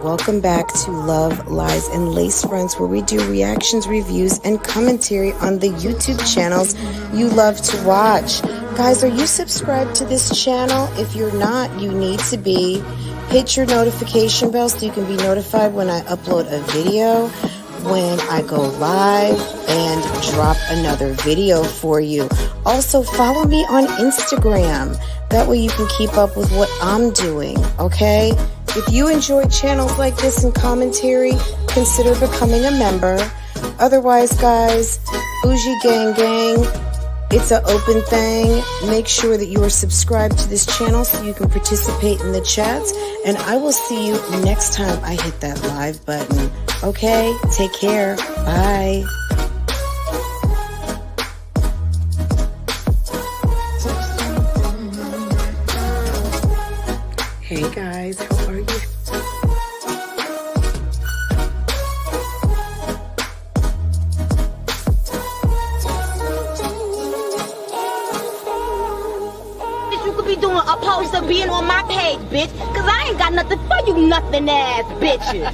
Welcome back to Love, Lies, and Lace Fronts, where we do reactions, reviews, and commentary on the YouTube channels you love to watch. Guys, are you subscribed to this channel? If you're not, you need to be. Hit your notification bell so you can be notified when I upload a video, when I go live, and drop another video for you. Also, follow me on Instagram. That way you can keep up with what I'm doing, okay? If you enjoy channels like this and commentary, consider becoming a member. Otherwise, guys, Bougie Gang Gang, it's an open thing. Make sure that you are subscribed to this channel so you can participate in the chats. And I will see you next time I hit that live button. Okay? Take care. Bye. Hey guys, how are you? You could be doing opposed to being on my page, bitch, cause I ain't got nothing for you nothing ass bitches.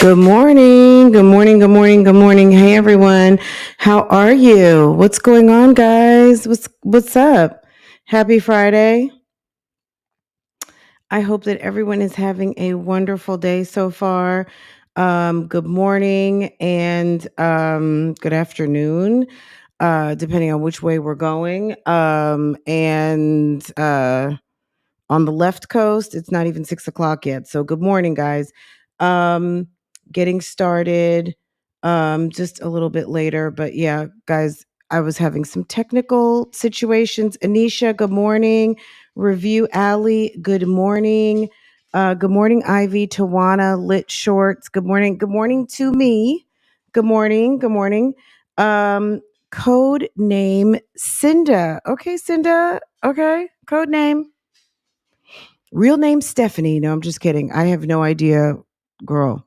Good morning. Good morning. Good morning. Good morning. Hey everyone. How are you? What's going on, guys? What's up? Happy Friday. I hope that everyone is having a wonderful day so far. Good morning and good afternoon, depending on which way we're going. And on the left coast, it's not even 6 o'clock yet. So good morning, guys. Getting started just a little bit later. But yeah, guys, I was having some technical situations. Anisha, good morning. Review Alley, good morning. Good morning, Ivy, Tawana, Lit Shorts. Good morning. Good morning to me. Good morning. Good morning. Code name Cinda. Okay, Cinda. Okay, code name. Real name Stephanie. No, I'm just kidding. I have no idea, girl.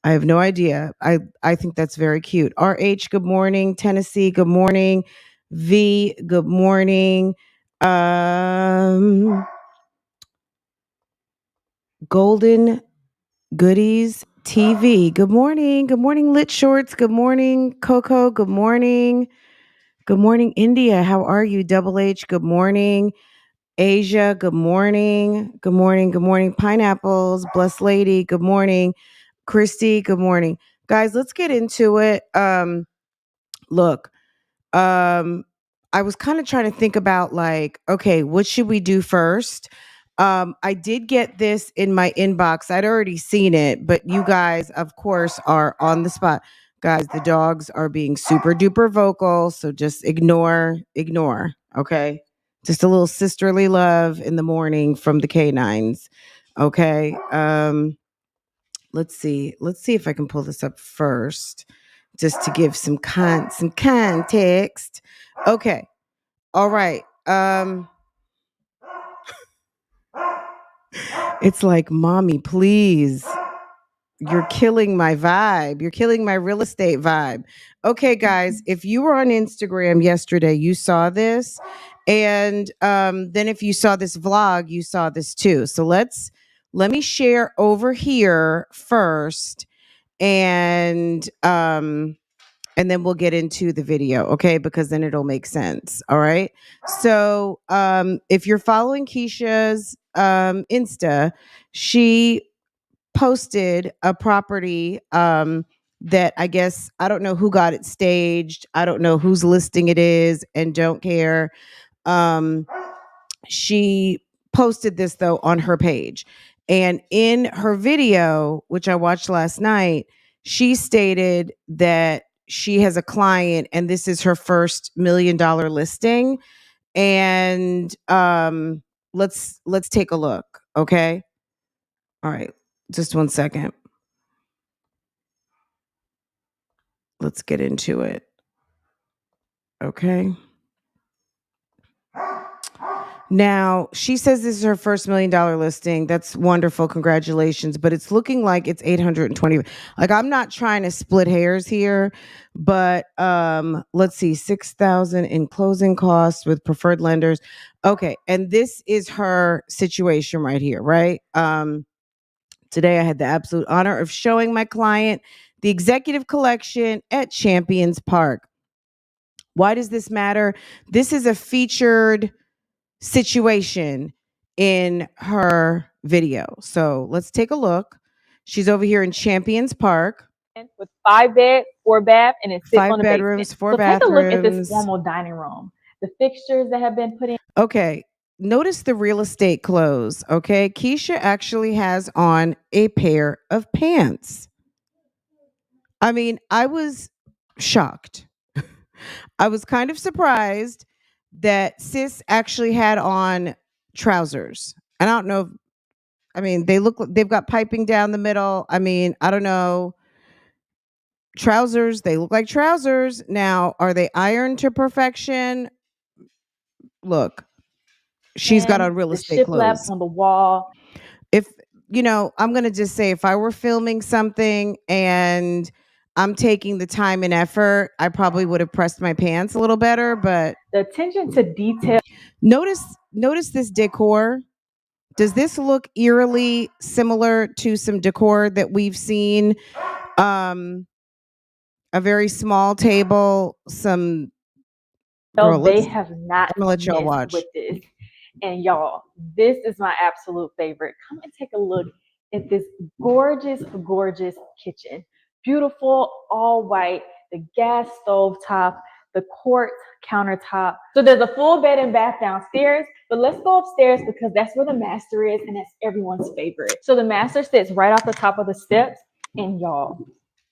I have no idea. I think that's very cute. RH, good morning. Tennessee, good morning. V, good morning. Golden Goodies TV. Good morning. Good morning, Lit Shorts. Good morning, Coco. Good morning. Good morning, India. How are you? Double H, good morning. Asia, good morning. Good morning. Good morning. Pineapples, Blessed Lady, good morning. Christy, good morning. Guys, let's get into it. Look, I was kind of trying to think about like, okay, what should we do first? I did get this in my inbox. I'd already seen it, but you guys, of course, are on the spot. Guys, the dogs are being super duper vocal, so just ignore, okay? Just a little sisterly love in the morning from the canines, okay? let's see. Let's see if I can pull this up first, just to give some context. Okay. All right. It's like, mommy, please. You're killing my vibe. You're killing my real estate vibe. Okay, guys, if you were on Instagram yesterday, you saw this. And then if you saw this vlog, you saw this too. So let me share over here first, and then we'll get into the video, okay? Because then it'll make sense. All right. So if you're following Keesha's Insta, she posted a property that I guess I don't know who got it staged. I don't know whose listing it is and don't care. Um, she posted this though on her page. And in her video, which I watched last night, she stated that she has a client and this is her first $1 million listing. And let's take a look, okay? All right, just 1 second. Let's get into it. Okay. Now, she says this is her first $1 million listing. That's wonderful. Congratulations. But it's looking like it's 820. Like, I'm not trying to split hairs here, but let's see, 6,000 in closing costs with preferred lenders. Okay. And this is her situation right here, right? Today I had the absolute honor of showing my client the executive collection at Champions Park. Why does this matter? This is a featured situation in her video. So let's take a look. She's over here in Champions Park. With 5 bed, 4 bath, and it sits 5 on the bedrooms, basement. 4 so bathrooms. Take a look at this formal dining room. The fixtures that have been put in. Okay. Notice the real estate clothes. Okay. Keesha actually has on a pair of pants. I mean, I was shocked. I was kind of surprised that sis actually had on trousers. And I don't know. I mean, they've got piping down the middle. I mean, I don't know. Trousers, they look like trousers. Now, are they ironed to perfection? Look, she's got on real estate shiplap clothes on the wall. If I'm going to just say, if I were filming something and I'm taking the time and effort, I probably would have pressed my pants a little better. But the attention to detail. Notice this decor. Does this look eerily similar to some decor that we've seen? A very small table, some girl. They have not I'm gonna let y'all watch with this. And y'all, this is my absolute favorite. Come and take a look at this gorgeous, gorgeous kitchen. Beautiful, all white, the gas stove top, the quartz countertop. So there's a full bed and bath downstairs, but let's go upstairs because that's where the master is and that's everyone's favorite. So the master sits right off the top of the steps, and y'all,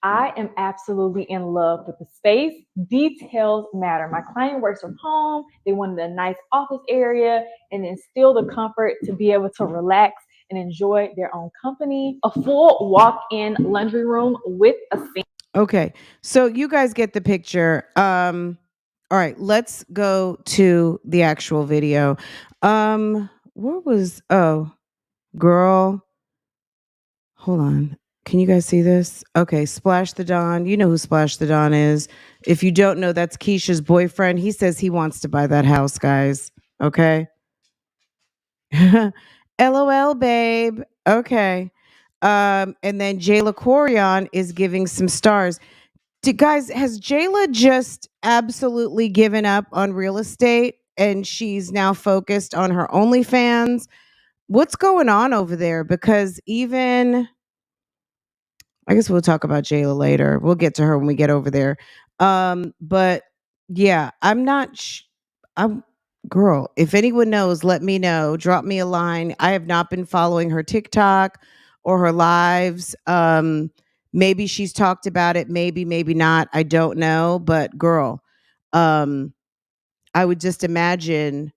I am absolutely in love with the space. Details matter. My client works from home. They wanted a nice office area and then still the comfort to be able to relax and enjoy their own company. A full walk-in laundry room with a sink. Okay, so you guys get the picture. All right, let's go to the actual video. Girl, hold on. Can you guys see this? Okay, Splash the Don. You know who Splash the Don is. If you don't know, that's Keesha's boyfriend. He says he wants to buy that house, guys. Okay. LOL, babe. Okay. And then Jayla Corion is giving some stars. Guys, has Jayla just absolutely given up on real estate and she's now focused on her OnlyFans? What's going on over there? Because I guess we'll talk about Jayla later. We'll get to her when we get over there. But yeah, I'm not. I'm girl. If anyone knows, let me know. Drop me a line. I have not been following her TikTok or her lives. Maybe she's talked about it. Maybe not. I don't know. But girl, I would just imagine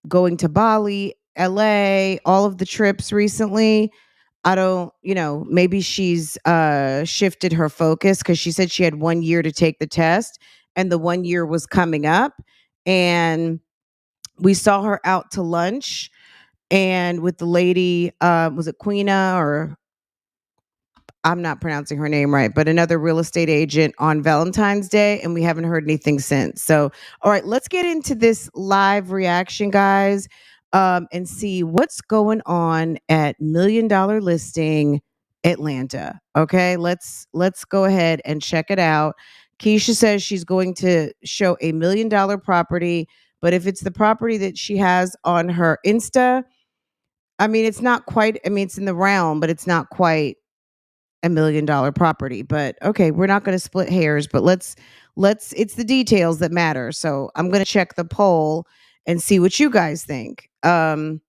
going to Bali, LA, all of the trips recently. I don't, maybe she's shifted her focus because she said she had 1 year to take the test and the 1 year was coming up. And we saw her out to lunch and with the lady, was it Queena or I'm not pronouncing her name right, but another real estate agent on Valentine's Day, and we haven't heard anything since. So, all right, let's get into this live reaction, guys, and see what's going on at Million Dollar Listing Atlanta. Okay, let's go ahead and check it out. Keesha says she's going to show $1 million property, but if it's the property that she has on her Insta, I mean, it's not quite. I mean, it's in the realm, but it's not quite $1 million property. But okay, we're not going to split hairs, but let's it's the details that matter. So I'm going to check the poll and see what you guys think. All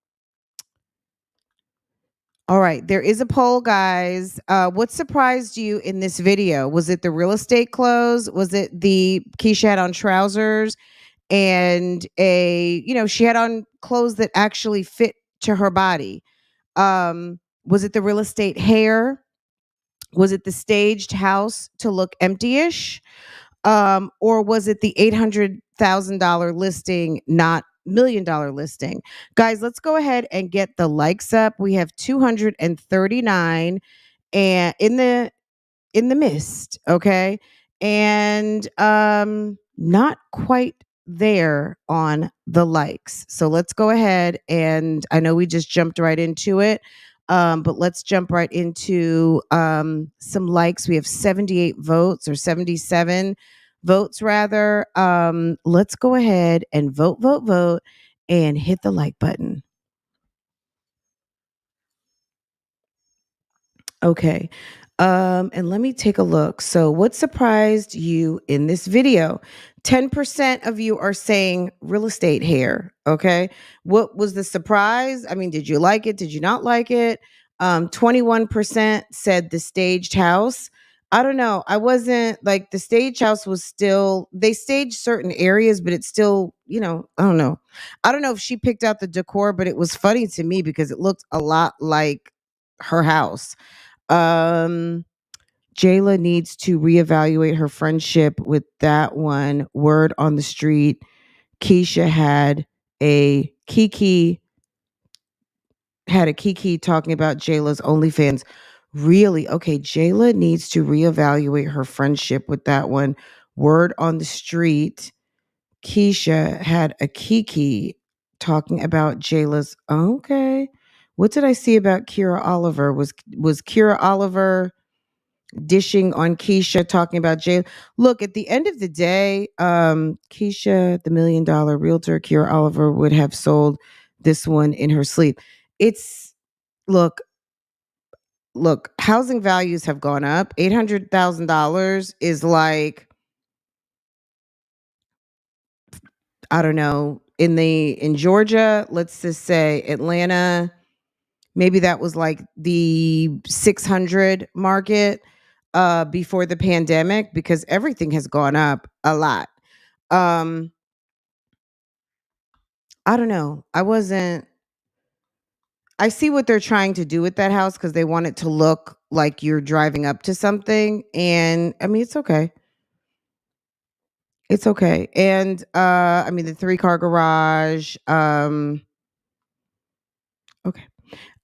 right, there is a poll, guys. What surprised you in this video? Was it the real estate clothes? Was it the Keisha had on trousers and she had on clothes that actually fit to her body? Was it the real estate hair? Was it the staged house to look empty-ish? Or was it the $800,000 listing, not $1 million listing? Guys, let's go ahead and get the likes up. We have 239 and in the mist, okay? And not quite there on the likes. So let's go ahead and I know we just jumped right into it. But let's jump right into some likes. We have 78 votes or 77 votes rather. Let's go ahead and vote, and hit the like button. Okay. And let me take a look. So, what surprised you in this video? 10% of you are saying real estate hair. Okay. What was the surprise? I mean, did you like it? Did you not like it? 21% said the staged house. I don't know. I wasn't like the stage house was still, they staged certain areas, but it's still, I don't know. I don't know if she picked out the decor, but it was funny to me because it looked a lot like her house. um, Jayla needs to reevaluate her friendship with that one. Word on the street, Keisha a Kiki had a Kiki talking about Jayla's OnlyFans. Really? Okay, Jayla needs to reevaluate her friendship with that one. Word on the street, Keisha had a Kiki talking about Jayla's. Okay. What did I see about Kira Oliver? Was Kira Oliver dishing on Keisha, talking about Jay? Look, at the end of the day, Keisha, the $1 million realtor, Kira Oliver would have sold this one in her sleep. It's look, housing values have gone up. $800,000 is like, I don't know, in Georgia, let's just say Atlanta, maybe that was like the 600 market before the pandemic because everything has gone up a lot. Um I don't know. I see what they're trying to do with that house cuz they want it to look like you're driving up to something, and I mean it's okay. It's okay. And I mean the 3-car garage, okay.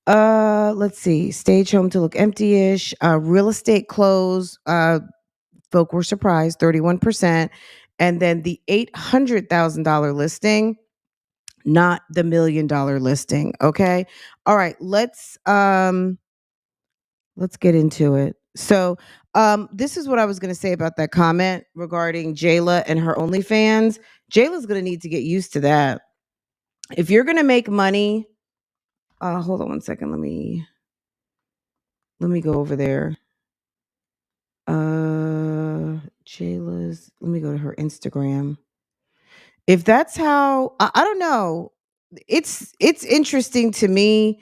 Let's see. Stage home to look empty-ish. Real estate close. Folk were surprised, 31%. And then the $800,000 listing, not the $1 million listing. Okay. All right. Let's get into it. So this is what I was gonna say about that comment regarding Jayla and her OnlyFans. Jayla's gonna need to get used to that. If you're gonna make money, hold on one second. Let me go over there. Jayla's, let me go to her Instagram. If that's how, I don't know. It's interesting to me.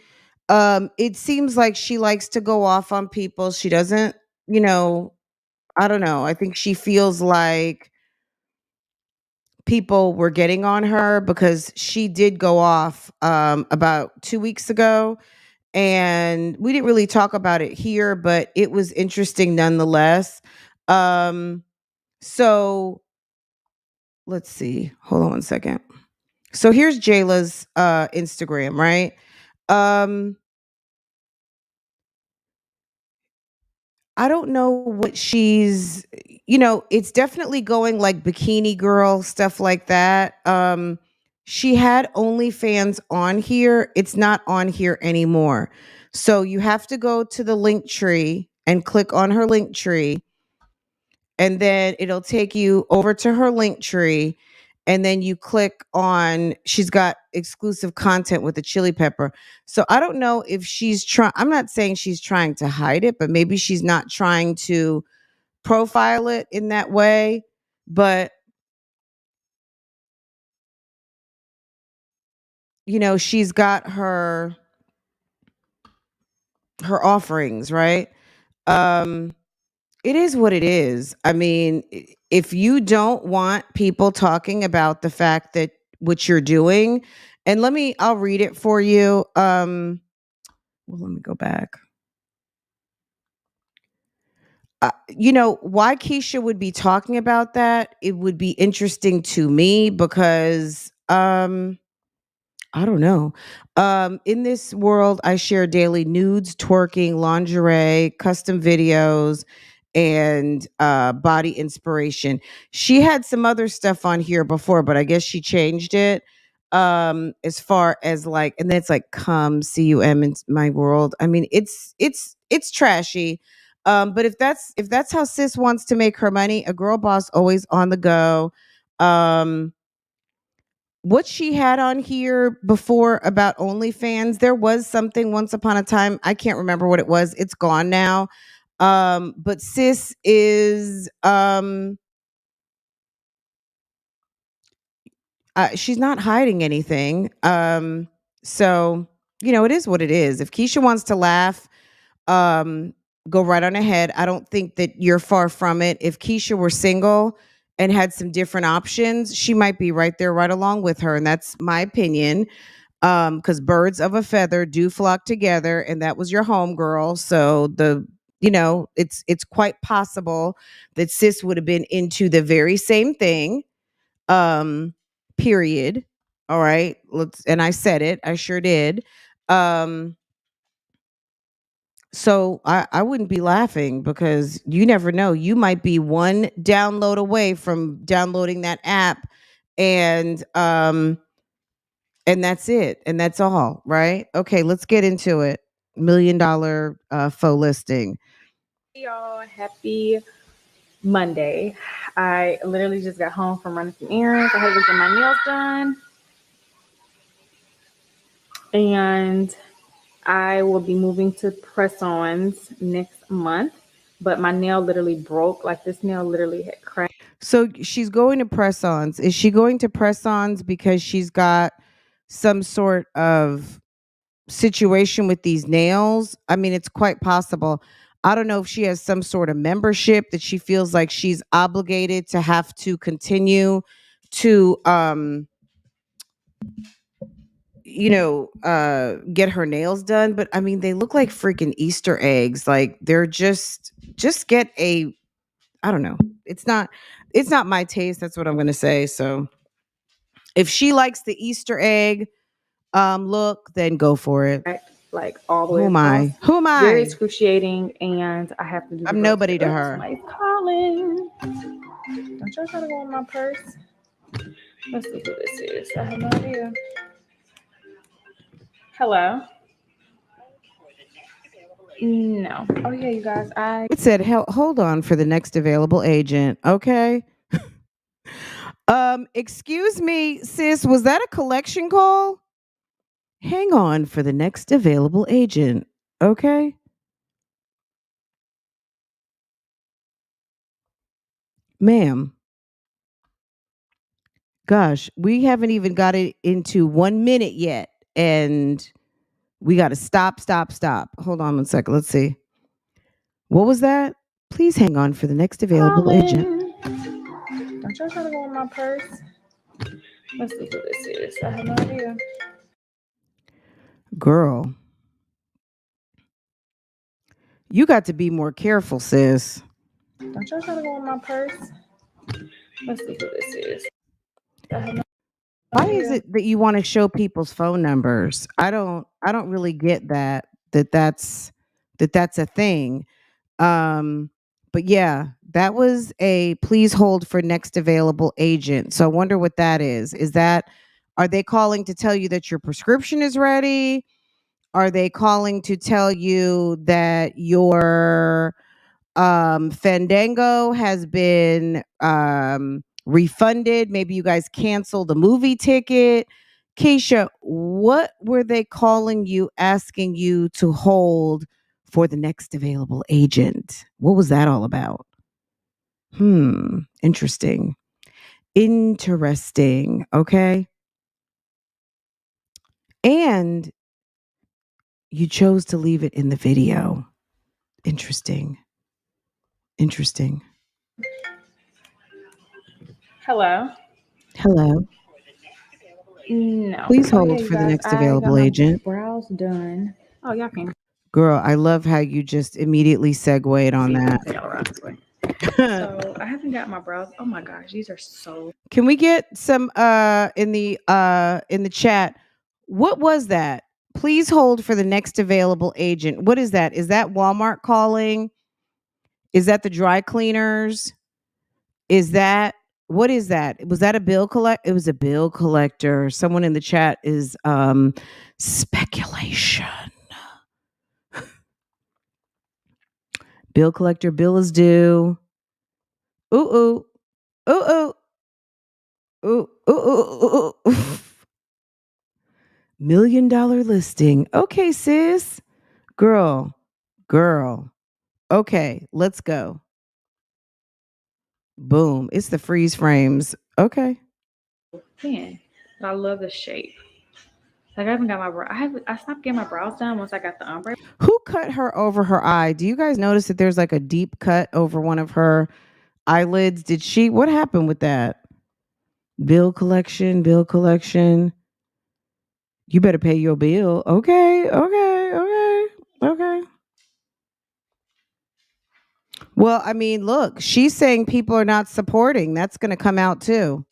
It seems like she likes to go off on people. She doesn't, you know, I don't know. I think she feels like people were getting on her because she did go off about 2 weeks ago and we didn't really talk about it here, but it was interesting nonetheless. Um, so let's see. Hold on one second. So here's Jayla's Instagram, right? Um, I don't know what she's, it's definitely going like bikini girl stuff like that. She had OnlyFans on here. It's not on here anymore. So you have to go to the link tree and click on her link tree, and then it'll take you over to her link tree, and then you click on, she's got exclusive content with the chili pepper. So I don't know if she's trying, I'm not saying she's trying to hide it, but maybe she's not trying to profile it in that way. But she's got her offerings, right? um It is what it is. I mean, if you don't want people talking about the fact that what you're doing, and I'll read it for you. Well, let me go back. Why Keesha would be talking about that, it would be interesting to me because I don't know. In this world, I share daily nudes, twerking, lingerie, custom videos, and body inspiration. She had some other stuff on here before, but I guess she changed it. As far as like, and then it's like, come cum in my world. I mean, it's trashy. But if that's how sis wants to make her money, a girl boss always on the go. Um, what she had on here before about OnlyFans, there was something once upon a time. I can't remember what it was. It's gone now. But sis is she's not hiding anything. So it is what it is. If Keisha wants to laugh, um, go right on ahead. I don't think that you're far from it. If Keisha were single and had some different options, she might be right there, right along with her, and that's my opinion. Because birds of a feather do flock together, and that was your home girl. So it's quite possible that sis would have been into the very same thing. Um, Period. All right. And I said it. I sure did. Um, so I wouldn't be laughing because you never know. You might be one download away from downloading that app, and that's it. And that's all, right? Okay, let's get into it. $1 million faux listing. Hey y'all, happy Monday. I literally just got home from running some errands. I had to get my nails done. And I will be moving to press-ons next month. But my nail literally broke. Like this nail literally had cracked. So she's going to press-ons. Is she going to press-ons because she's got some sort of situation with these nails? I mean, it's quite possible. I don't know if she has some sort of membership that she feels like she's obligated to have to continue to get her nails done. But I mean, they look like freaking Easter eggs. Like they're just get a, I don't know. It's not my taste. That's what I'm going to say. So if she likes the Easter egg look, then go for it. Like all the Who way am across. I? Who am Very I? excruciating, and I have to do the I'm rest nobody of it. to her. Somebody's calling. Don't y'all try to go in my purse? Let's see who this is. I have no idea. Hello. No. Oh yeah, you guys. It said, hold on for the next available agent. Okay. Excuse me, sis, was that a collection call? Hang on for the next available agent. Okay. Ma'am. Gosh, we haven't even got it into 1 minute yet. And we got to stop, stop, stop. Hold on one second. Let's see. What was that? Please hang on for the next available agent. Don't y'all try to go in my purse? Let's see who this is. I have no idea. Girl, You got to be more careful, sis. Don't y'all try to go in my purse? Let's see who this is. Why is it that you want to show people's phone numbers? I don't really get that's a thing. But yeah, that was a please hold for next available agent. So I wonder what that is. Are they calling to tell you that your prescription is ready? Are they calling to tell you that your Fandango has been refunded? Maybe you guys canceled the movie ticket. Keisha, what were they calling you, asking you to hold for the next available agent? What was that all about? Interesting. Interesting. Okay. And you chose to leave it in the video. Interesting. Interesting. Hello. Hello. No. Please Oh yeah, hold you for the guys. next I got available my agent. brows done. Oh, y'all can Girl, I love how you just immediately segued on that. y'all around this way. So I haven't got my brows. Oh my gosh, these are so. Can we get some in the chat? What was that? Please hold for the next available agent. What is that? Is that Walmart calling? Is that the dry cleaners? Is that what is that? Was that a bill collect? It was a bill collector. Someone in the chat is speculation. Bill collector, bill is due. Ooh ooh. Ooh ooh. Ooh ooh ooh. Ooh. $1 million listing. Okay, sis. Girl. Girl. Okay, let's go. Boom. It's the freeze frames. Okay. Thin, but I love the shape. Like I haven't got my brow. I stopped getting my brows done once I got the ombre. Who cut her over her eye? Do you guys notice that there's like a deep cut over one of her eyelids? What happened with that? Bill collection, bill collection. You better pay your bill. Okay, okay, okay, okay. Well, I mean, look, she's saying people are not supporting. That's going to come out too.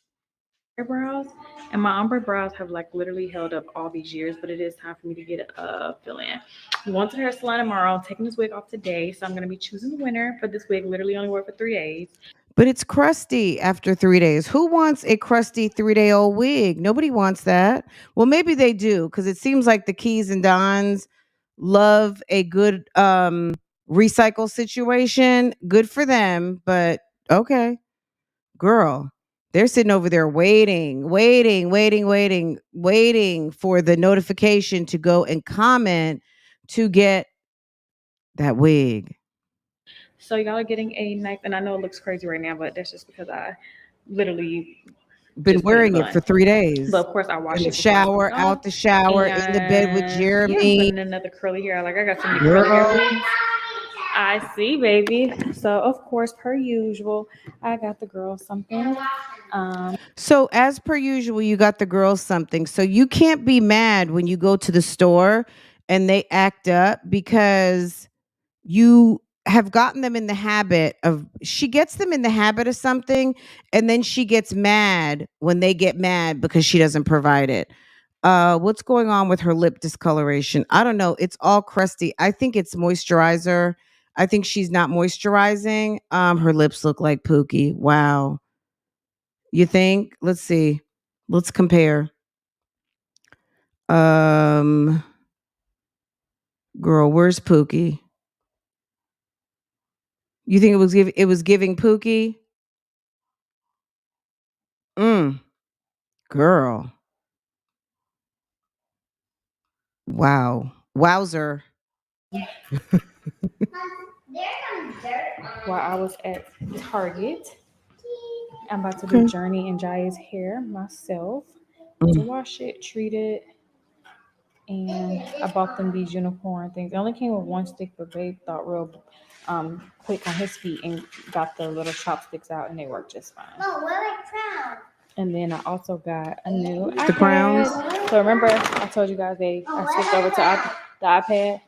Brows, and my ombre brows have like literally held up all these years, but it is time for me to get a fill in. I'm going to the hair salon tomorrow. I'm taking this wig off today, so I'm going to be choosing the winner. But this wig literally only wore for 3 days. But it's crusty after 3 days. Who wants a crusty 3-day-old wig? Nobody wants that. Well, maybe they do, because it seems like the Keys and Dons love a good recycle situation. Good for them, but okay. Girl, they're sitting over there waiting for the notification to go and comment to get that wig. So y'all are getting a knife, and I know it looks crazy right now, but that's just because I literally Been wearing it for 3 days. But of course, I wash In it the shower, out the shower, in the bed with Yeah, I'm Jeremy. putting another curly hair. Like I got so many curly hair wigs. I see, baby. So of course, per usual, I got the girl something. So as per usual, you got the girls something. So you can't be mad when you go to the store and they act up, because you have gotten them in the habit of, she gets them in the habit of something, and then she gets mad when they get mad because she doesn't provide it. What's going on with her lip discoloration? I don't know. It's all crusty. I think it's moisturizer. I think she's not moisturizing. Her lips look like Pookie. Wow. You think? Let's see. Let's compare. Um Girl, where's Pookie? You think it was giving Pookie? Girl. Wow. Wowzer. While I was at Target, I'm about to do Okay. Journey and Jaya's hair myself. To wash it, treat it, and I bought them these unicorn things. It only came with one stick, but Babe thought real quick on his feet and got the little chopsticks out, and they work just fine. Oh, where are crown? And then I also got a new The crowns. So remember, I told you guys I switched over to the iPad.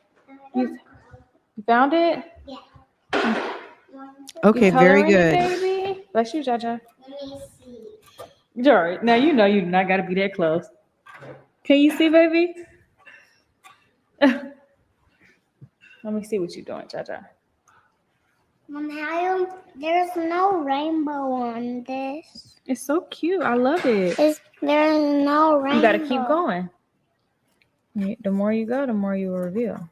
You found it? Yeah. Okay, very good. Baby. Bless you, Jaja. Let me see. George, now you know you do not got to be that close. Can you see, baby? Let me see what you're doing, Jaja. There's no rainbow on this. It's so cute. I love it. There's no rainbow. You got to keep going. The more you go, the more you will reveal.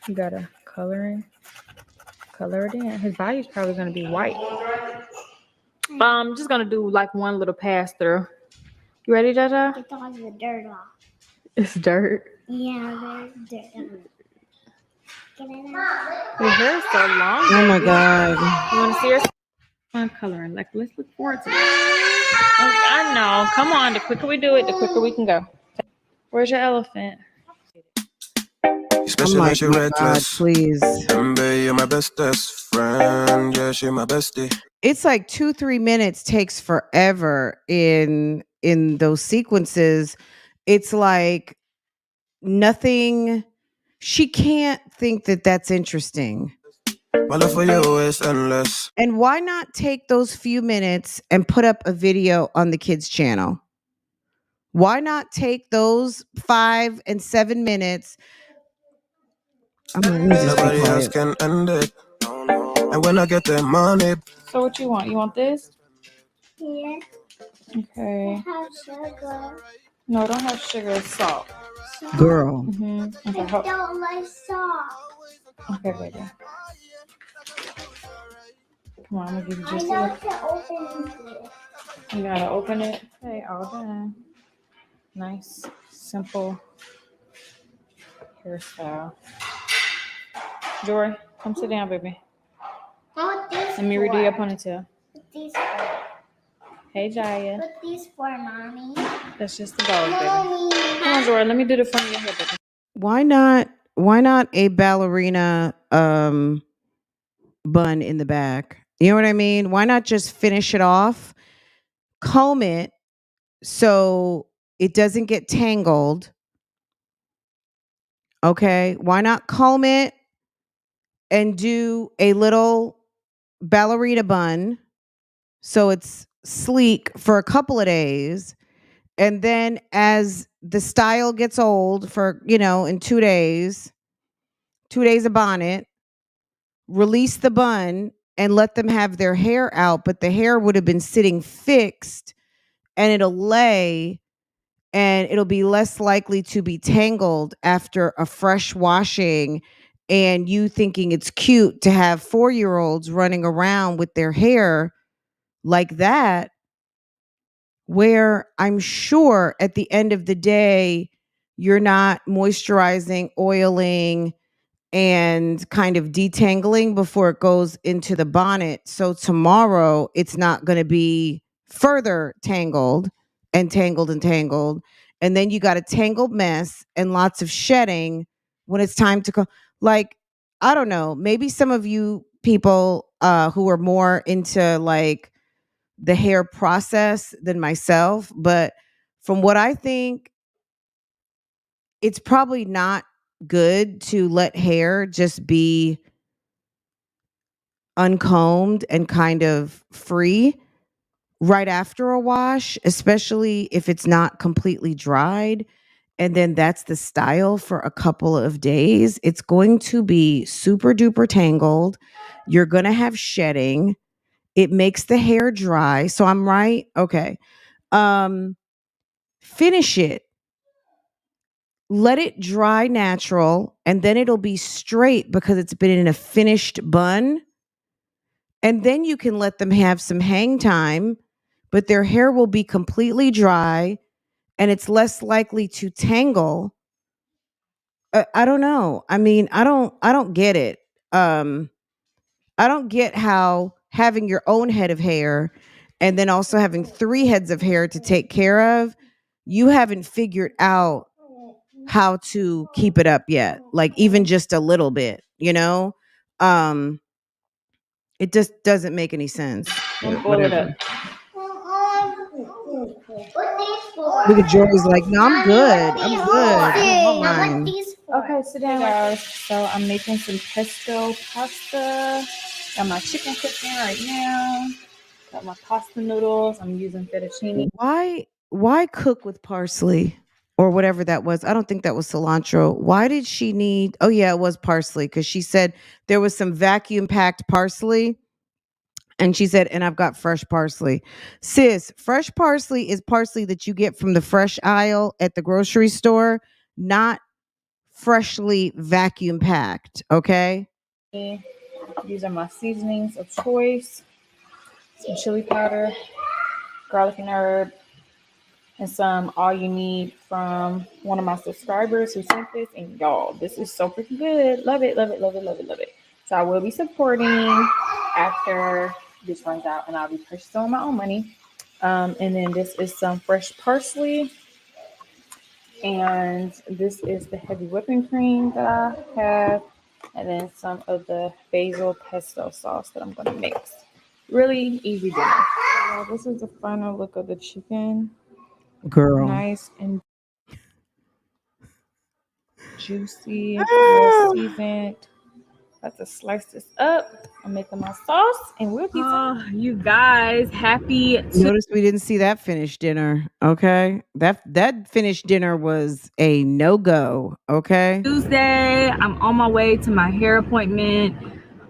You got to color it in. His body's probably going to be white. I'm just going to do like one little pass through. You ready, Jaja? Get all the dirt off. It's dirt. Yeah, there's dirt on it. Get it out. Your hair's so long. Oh my God. You want to see her? Fun coloring. Like, let's look forward to it. I know. Come on. The quicker we do it, the quicker we can go. Where's your elephant? I'm like, oh my God, please. You're my bestest friend. Yeah, she my bestie. It's like 2-3 minutes takes forever in those sequences. It's like nothing. She can't think that that's interesting. My love for you is endless. And why not take those few minutes and put up a video on the kids' channel? Why not take those 5 and 7 minutes? Nobody else can end it. And when I get the money. So what you want? You want this? Yeah. Okay. Have sugar. No, I don't have sugar. It's salt. Girl. Mm-hmm. Okay, I don't like salt. Okay, baby. Come on, I'm gonna give you just I know to open it. You gotta open it. Okay, all done. Nice, simple hairstyle. Jory, come sit down, baby. What these Let me redo your ponytail. What these for? Hey, Jaya. What these for, Mommy? That's just the bows, baby. Come on, Jory. Let me do the front of your hair, baby. Why not a ballerina bun in the back? You know what I mean? Why not just finish it off, comb it so it doesn't get tangled? Okay, why not comb it and do a little ballerina bun so it's sleek for a couple of days, and then as the style gets old for, in 2 days, 2 days of bonnet, release the bun and let them have their hair out, but the hair would have been sitting fixed and it'll lay and it'll be less likely to be tangled after a fresh washing, and you thinking it's cute to have 4-year-olds running around with their hair like that, where I'm sure at the end of the day, you're not moisturizing, oiling, and kind of detangling before it goes into the bonnet. So tomorrow it's not going to be further tangled and tangled and tangled. And then you got a tangled mess and lots of shedding when it's time to go. Like, I don't know, maybe some of you people who are more into like the hair process than myself, but from what I think, it's probably not good to let hair just be uncombed and kind of free right after a wash, especially if it's not completely dried. And then that's the style for a couple of days. It's going to be super duper tangled. You're going to have shedding. It makes the hair dry. So I'm right. Okay. Finish it. Let it dry natural, and then it'll be straight because it's been in a finished bun. And then you can let them have some hang time, but their hair will be completely dry and it's less likely to tangle. I don't know. I mean, I don't get it. I don't get how having your own head of hair and then also having 3 heads of hair to take care of, you haven't figured out how to keep it up yet, like even just a little bit, it just doesn't make any sense. Whatever. Look at Jory's like, no, I'm good. I don't want mine. Okay, sit down, guys. So I'm making some pesto pasta. Got my chicken cooking right now. Got my pasta noodles. I'm using fettuccine. Why cook with parsley or whatever that was? I don't think that was cilantro. Why did she need? Oh yeah, it was parsley because she said there was some vacuum packed parsley. And she said, and I've got fresh parsley. Sis, fresh parsley is parsley that you get from the fresh aisle at the grocery store, not freshly vacuum packed. Okay. These are my seasonings of choice. Some chili powder, garlic and herb, and some all you need from one of my subscribers who sent this. And y'all, this is so freaking good. Love it, love it, love it, love it, love it. So I will be supporting after this runs out, and I'll be purchasing with my own money. And then this is some fresh parsley. And this is the heavy whipping cream that I have. And then some of the basil pesto sauce that I'm going to mix. Really easy dinner. So this is the final look of the chicken. Girl. Nice and juicy, well seasoned. About to slice this up. I'm making my sauce, and we'll be. Oh, you guys, happy Notice we didn't see that finished dinner. Okay. That finished dinner was a no-go. Okay. Tuesday. I'm on my way to my hair appointment.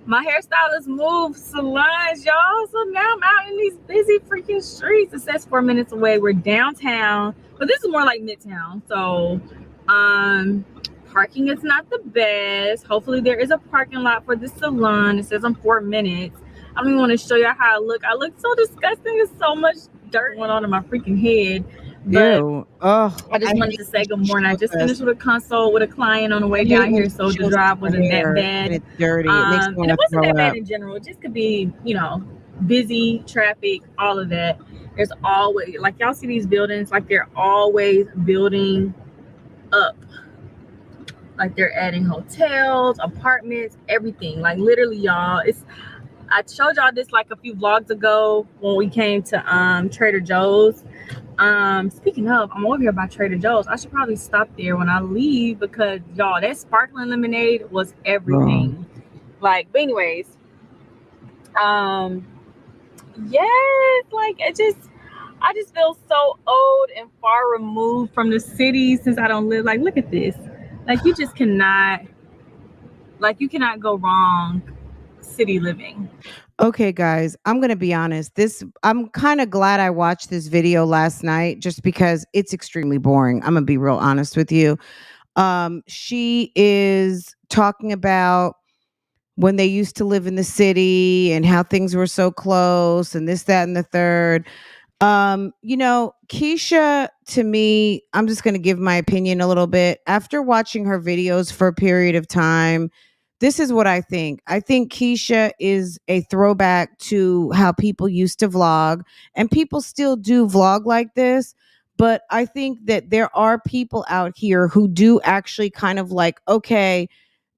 My hairstylist moved salons, y'all. So now I'm out in these busy freaking streets. It says 4 minutes away. We're downtown, but this is more like midtown. So, parking is not the best. Hopefully there is a parking lot for the salon. It says I'm 4 minutes. I don't even want to show you how I look. I look so disgusting. There's so much dirt going on in my freaking head. But ew. Oh, I just wanted to say good morning. I just finished with a consult with a client on the way down here, so the drive wasn't that bad. And it's dirty. It makes me And want it to wasn't throw that bad up. in general. It just could be, busy, traffic, all of that. There's always, like, y'all see these buildings, like they're always building up. Like they're adding hotels, apartments, everything. Like literally, y'all, I showed y'all this like a few vlogs ago when we came to Trader Joe's. Speaking of, I'm over here by Trader Joe's. I should probably stop there when I leave because y'all, that sparkling lemonade was everything. Like, but anyways, yes, like I just feel so old and far removed from the city since I don't live. Like, look at this. Like, you just cannot, like, you cannot go wrong city living. Okay, guys, I'm going to be honest. I'm kind of glad I watched this video last night just because it's extremely boring. I'm going to be real honest with you. She is talking about when they used to live in the city and how things were so close and this, that, and the third. Keesha, to me, I'm just going to give my opinion a little bit. After watching her videos for a period of time, this is what I think. I think Keesha is a throwback to how people used to vlog, and people still do vlog like this. But I think that there are people out here who do actually kind of like, okay,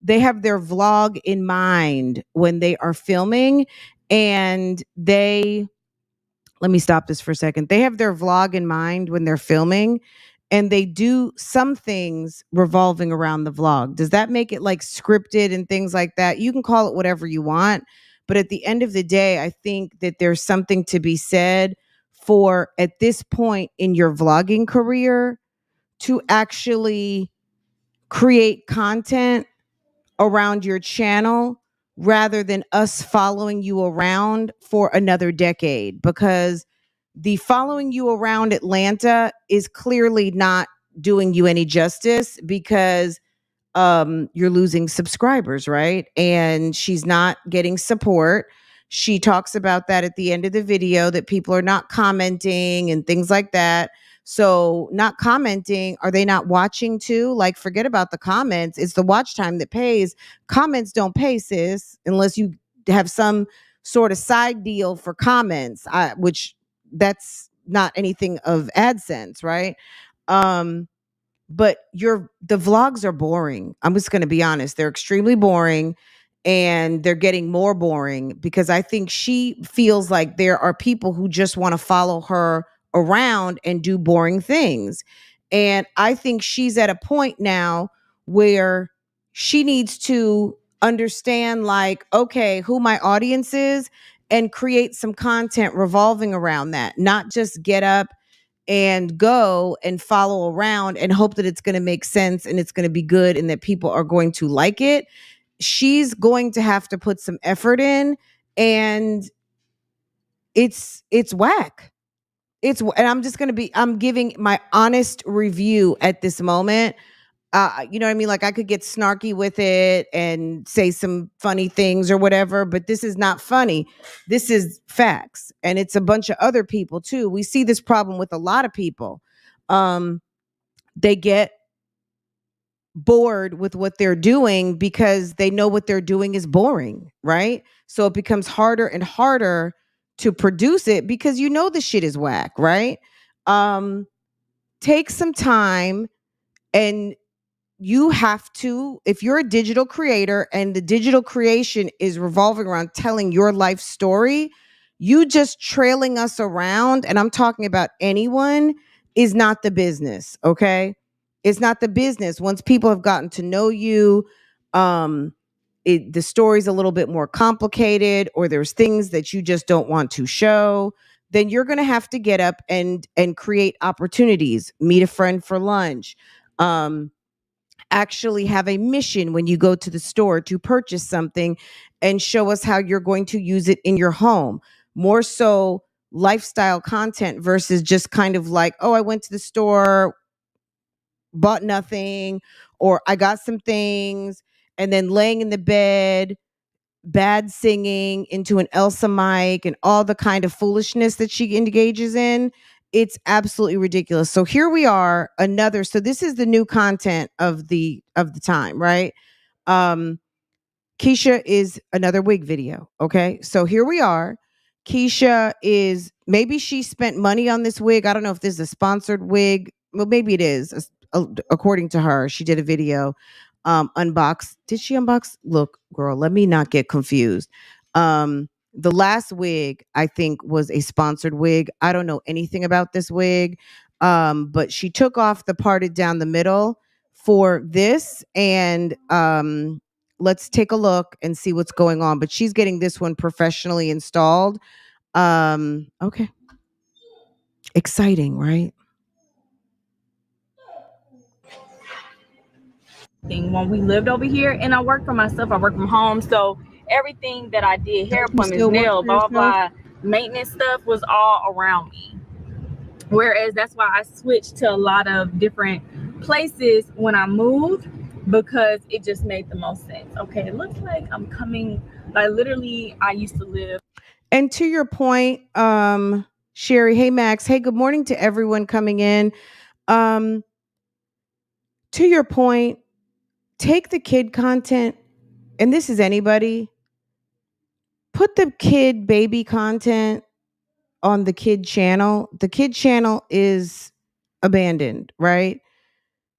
they have their vlog in mind when they are filming, and let me stop this for a second. They have their vlog in mind when they're filming, and they do some things revolving around the vlog. Does that make it like scripted and things like that? You can call it whatever you want. But at the end of the day, I think that there's something to be said for at this point in your vlogging career to actually create content around your channel rather than us following you around for another decade, because the following you around Atlanta is clearly not doing you any justice, because you're losing subscribers, right? And she's not getting support. She talks about that at the end of the video, that people are not commenting and things like that. So, not commenting, are they not watching too? Like, forget about the comments. It's the watch time that pays. Comments don't pay, sis, unless you have some sort of side deal for comments, which that's not anything of AdSense, right? But the vlogs are boring. I'm just going to be honest. They're extremely boring, and they're getting more boring because I think she feels like there are people who just want to follow her around and do boring things. And I think she's at a point now where she needs to understand, like, okay, who my audience is, and create some content revolving around that, not just get up and go and follow around and hope that it's going to make sense and it's going to be good and that people are going to like it. She's going to have to put some effort in, and it's whack. And I'm giving my honest review at this moment. You know what I mean? Like, I could get snarky with it and say some funny things or whatever, but this is not funny. This is facts. And it's a bunch of other people too. We see this problem with a lot of people. They get bored with what they're doing because they know what they're doing is boring, right? So it becomes harder and harder to produce it because you know the shit is whack, right? Take some time, and you have to, if you're a digital creator and the digital creation is revolving around telling your life story, you just trailing us around, and I'm talking about anyone, is not the business, okay? It's not the business. Once people have gotten to know you, um, the story's a little bit more complicated, or there's things that you just don't want to show, then you're going to have to get up and create opportunities, meet a friend for lunch, actually have a mission when you go to the store to purchase something, and show us how you're going to use it in your home. More so lifestyle content versus just kind of like, oh, I went to the store, bought nothing, or I got some things, and then laying in the bed, bad singing into an Elsa mic and all the kind of foolishness that she engages in. It's absolutely ridiculous. So here we are, so this is the new content of the time, right? Um Keesha is another wig video. Okay. So here we are. Keesha is, maybe she spent money on this wig. I don't know if this is a sponsored wig. Well, maybe it is. According to her, she did a video, unbox. Did she unbox? Look, girl, let me not get confused. The last wig, I think, was a sponsored wig. I don't know anything about this wig. But she took off the parted down the middle for this, and let's take a look and see what's going on. But she's getting this one professionally installed. Okay. Exciting, right? When we lived over here, and I work for myself, I work from home, so everything that I did, hair Don't you appointments, still work nail, for blah blah yourself? blah, maintenance stuff was all around me. Whereas that's why I switched to a lot of different places when I moved, because it just made the most sense. Okay, it looks like I'm coming, like literally I used to live. And to your point, Sherry, hey Max, hey, good morning to everyone coming in. Um, to your point, take the kid content, and this is anybody, put the kid baby content on the kid channel. The kid channel is abandoned, right?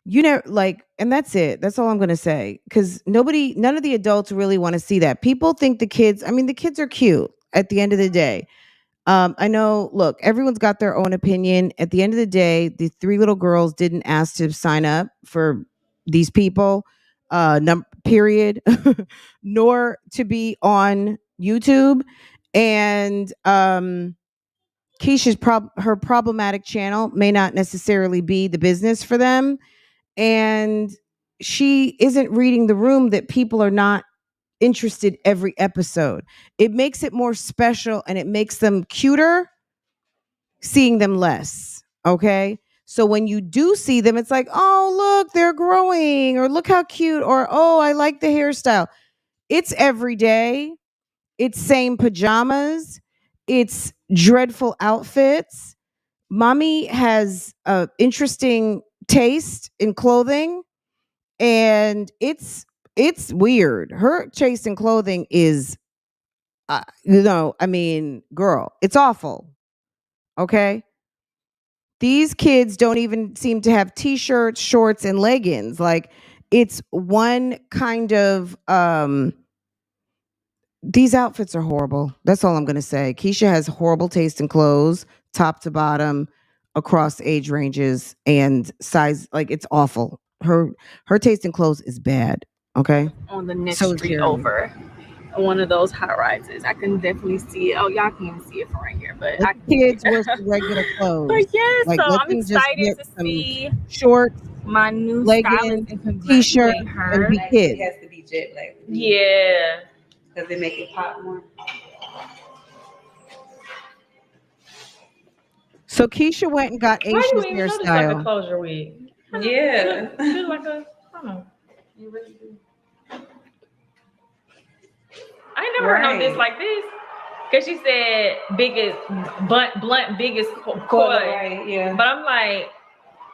You know, like, and that's it. That's all I'm going to say. Because none of the adults really want to see that. People think the kids are cute at the end of the day. I know, look, everyone's got their own opinion. At the end of the day, the three little girls didn't ask to sign up for these people, period, nor to be on YouTube. And Keisha's her problematic channel may not necessarily be the business for them. And she isn't reading the room that people are not interested every episode. It makes it more special, and it makes them cuter seeing them less. Okay. So when you do see them, it's like, oh, look, they're growing, or look how cute, or oh, I like the hairstyle. It's every day. It's same pajamas. It's dreadful outfits. Mommy has a interesting taste in clothing, and it's weird. Her taste in clothing is, girl, it's awful. Okay. These kids don't even seem to have t-shirts, shorts, and leggings. Like, it's one kind of these outfits are horrible. That's all I'm going to say. Keesha has horrible taste in clothes, top to bottom, across age ranges and size. Like, it's awful. her taste in clothes is bad. Okay. On the next So is street Jeremy. over, one of those high rises. I can definitely see it. Oh, y'all can't even see it from right here, but Let I the can see kids wear it. some regular clothes. But yeah, Like so let I'm them just excited get to some see shorts, my new stylist leggings, and t-shirt, congratulate and her. be kids. It has to be jet black. Yeah. Because they make it pop more. So Keesha went and got Why do Aisha's you even know this like a hairstyle. closure wig? Yeah. Feel like a, I don't know. You really do. I ain't never heard no Right. this like this. Cause she said biggest blunt biggest coil. Right, yeah. But I'm like,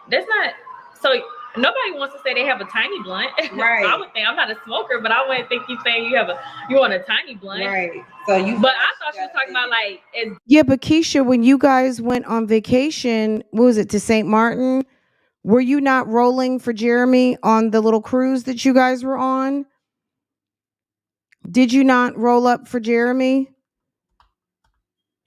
that's not so nobody wants to say they have a tiny blunt. Right. So I would think I'm not a smoker, but I wouldn't think you saying you want a tiny blunt. Right. So you But I thought she was talking about like it's Yeah, but Keisha, when you guys went on vacation, what was it, to St. Martin? Were you not rolling for Jeremy on the little cruise that you guys were on? Did you not roll up for Jeremy?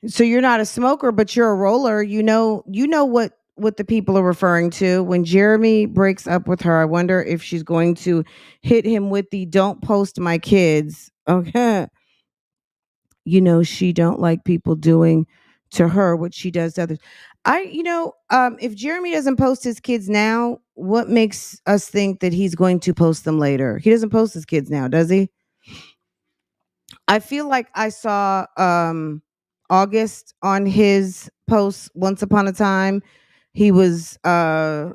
So you're not a smoker, but you're a roller. You know what the people are referring to. When Jeremy breaks up with her, I wonder if she's going to hit him with the "don't post my kids." Okay. She don't like people doing to her what she does to others. If Jeremy doesn't post his kids now, what makes us think that he's going to post them later? He doesn't post his kids now, does he? I feel like I saw August on his post once upon a time. He was I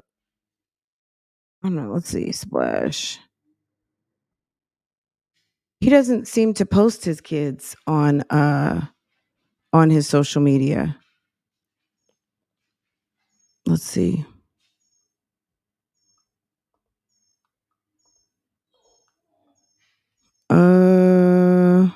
don't know, let's see, splash. He doesn't seem to post his kids on his social media. Let's see. Uh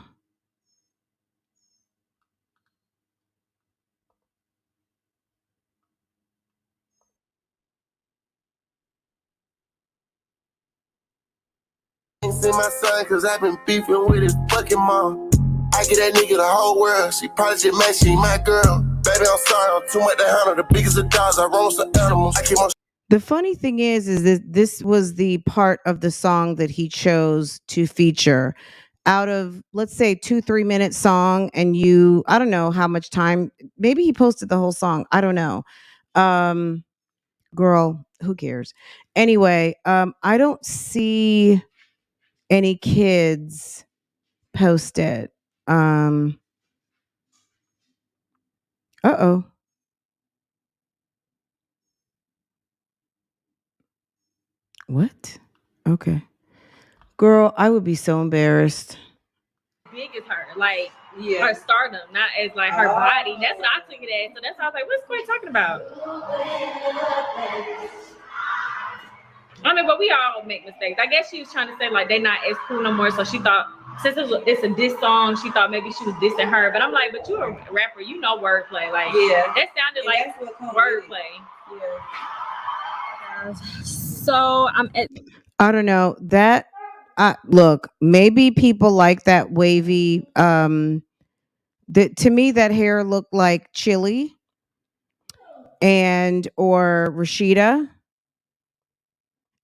Ain't seen my son cause I've been beefing with his fucking mom. I get that nigga the whole world. She probably just mad she ain't my girl. Baby, I'm sorry, I'm too much to handle. The biggest of dogs, I roll some animals. I keep on. The funny thing is that this was the part of the song that he chose to feature out of, let's say, 2-3 minute song. And I don't know how much time, maybe he posted the whole song. I don't know. Girl, who cares? Anyway, I don't see any kids posted. Uh-oh. What? Okay. Girl, I would be so embarrassed. big as her, like Yeah. her stardom, not as like her body. That's what I took it as. So that's why I was like, what's Quay talking about? I mean, but we all make mistakes. I guess she was trying to say like they're not as cool no more. So she thought since it's a diss song, she thought maybe she was dissing her. But I'm like, but you're a rapper, you know wordplay. Like Yeah. that sounded And like that's what comes wordplay. Yeah. So I'm at I don't know. Look, maybe people like that wavy to me that hair looked like Chili and or Rashida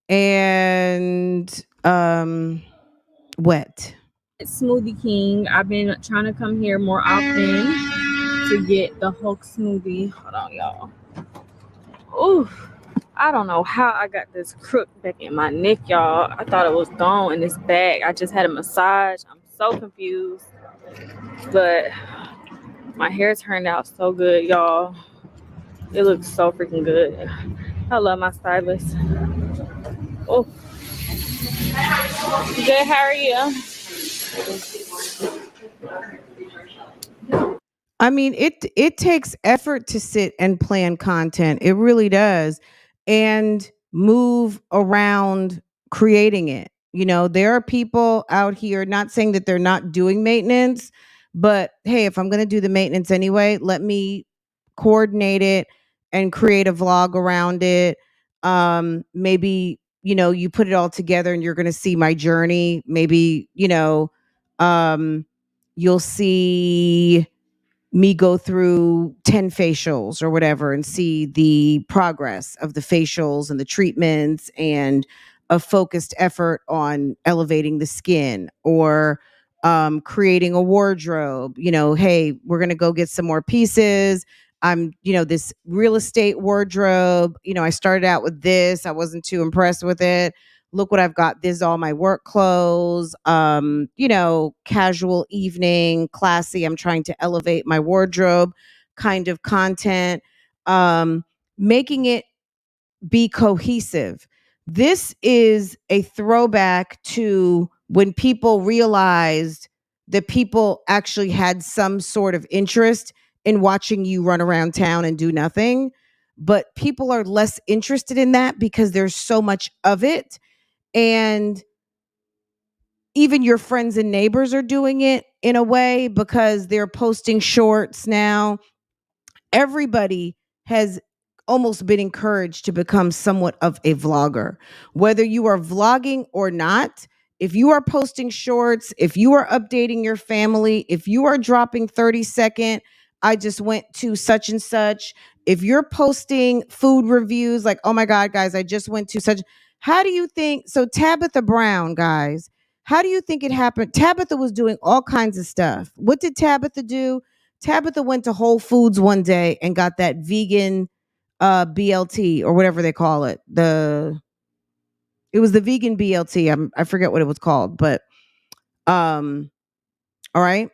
and Wet. Smoothie King. I've been trying to come here more often to get the Hulk smoothie. Hold on, y'all. Ooh, I don't know how I got this crook back in my neck, y'all. I thought it was gone in this bag. I just had a massage. I'm so confused. But my hair turned out so good, y'all. It looks so freaking good. I love my stylist. Oh, good. How are you? I mean, it takes effort to sit and plan content. It really does. And move around creating it. There are people out here, not saying that they're not doing maintenance, but hey, if I'm going to do the maintenance anyway, let me coordinate it and create a vlog around it. Maybe, you put it all together and you're going to see my journey. Maybe, um you'll see me go through 10 facials or whatever and see the progress of the facials and the treatments and a focused effort on elevating the skin or creating a wardrobe. Hey, we're going to go get some more pieces. This real estate wardrobe. I started out with this. I wasn't too impressed with it. Look what I've got. This is all my work clothes, casual evening, classy. I'm trying to elevate my wardrobe kind of content, making it be cohesive. This is a throwback to when people realized that people actually had some sort of interest in watching you run around town and do nothing. But people are less interested in that because there's so much of it. And even your friends and neighbors are doing it in a way because they're posting shorts now. Everybody has almost been encouraged to become somewhat of a vlogger. Whether you are vlogging or not, if you are posting shorts, if you are updating your family, if you are dropping 30-second, I just went to such and such, if you're posting food reviews like, oh my God, guys, I just went to such, how do you think? So Tabitha Brown, guys, how do you think it happened? Tabitha was doing all kinds of stuff. What did Tabitha do? Tabitha went to Whole Foods one day and got that vegan BLT or whatever they call it. It was the vegan BLT. I forget what it was called, but all right.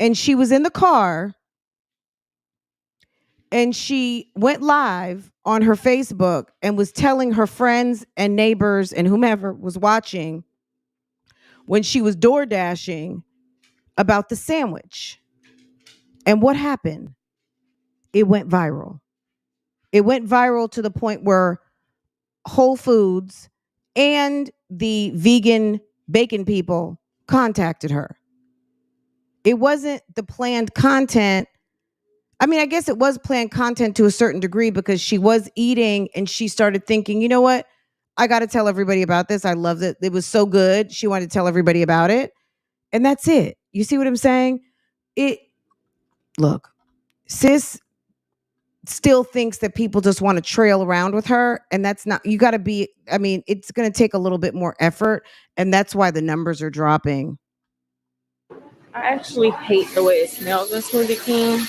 And she was in the car and she went live on her Facebook and was telling her friends and neighbors and whomever was watching when she was door dashing about the sandwich. And what happened? It went viral. It went viral to the point where Whole Foods and the vegan bacon people contacted her. It wasn't the planned content. I mean, I guess it was planned content to a certain degree because she was eating and she started thinking, you know what? I got to tell everybody about this. I loved it. It was so good. She wanted to tell everybody about it. And that's it. You see what I'm saying? Look, sis still thinks that people just want to trail around with her, and that's not, you got to be, I mean, it's going to take a little bit more effort, and that's why the numbers are dropping. I actually hate the way it smells in Smoothie King.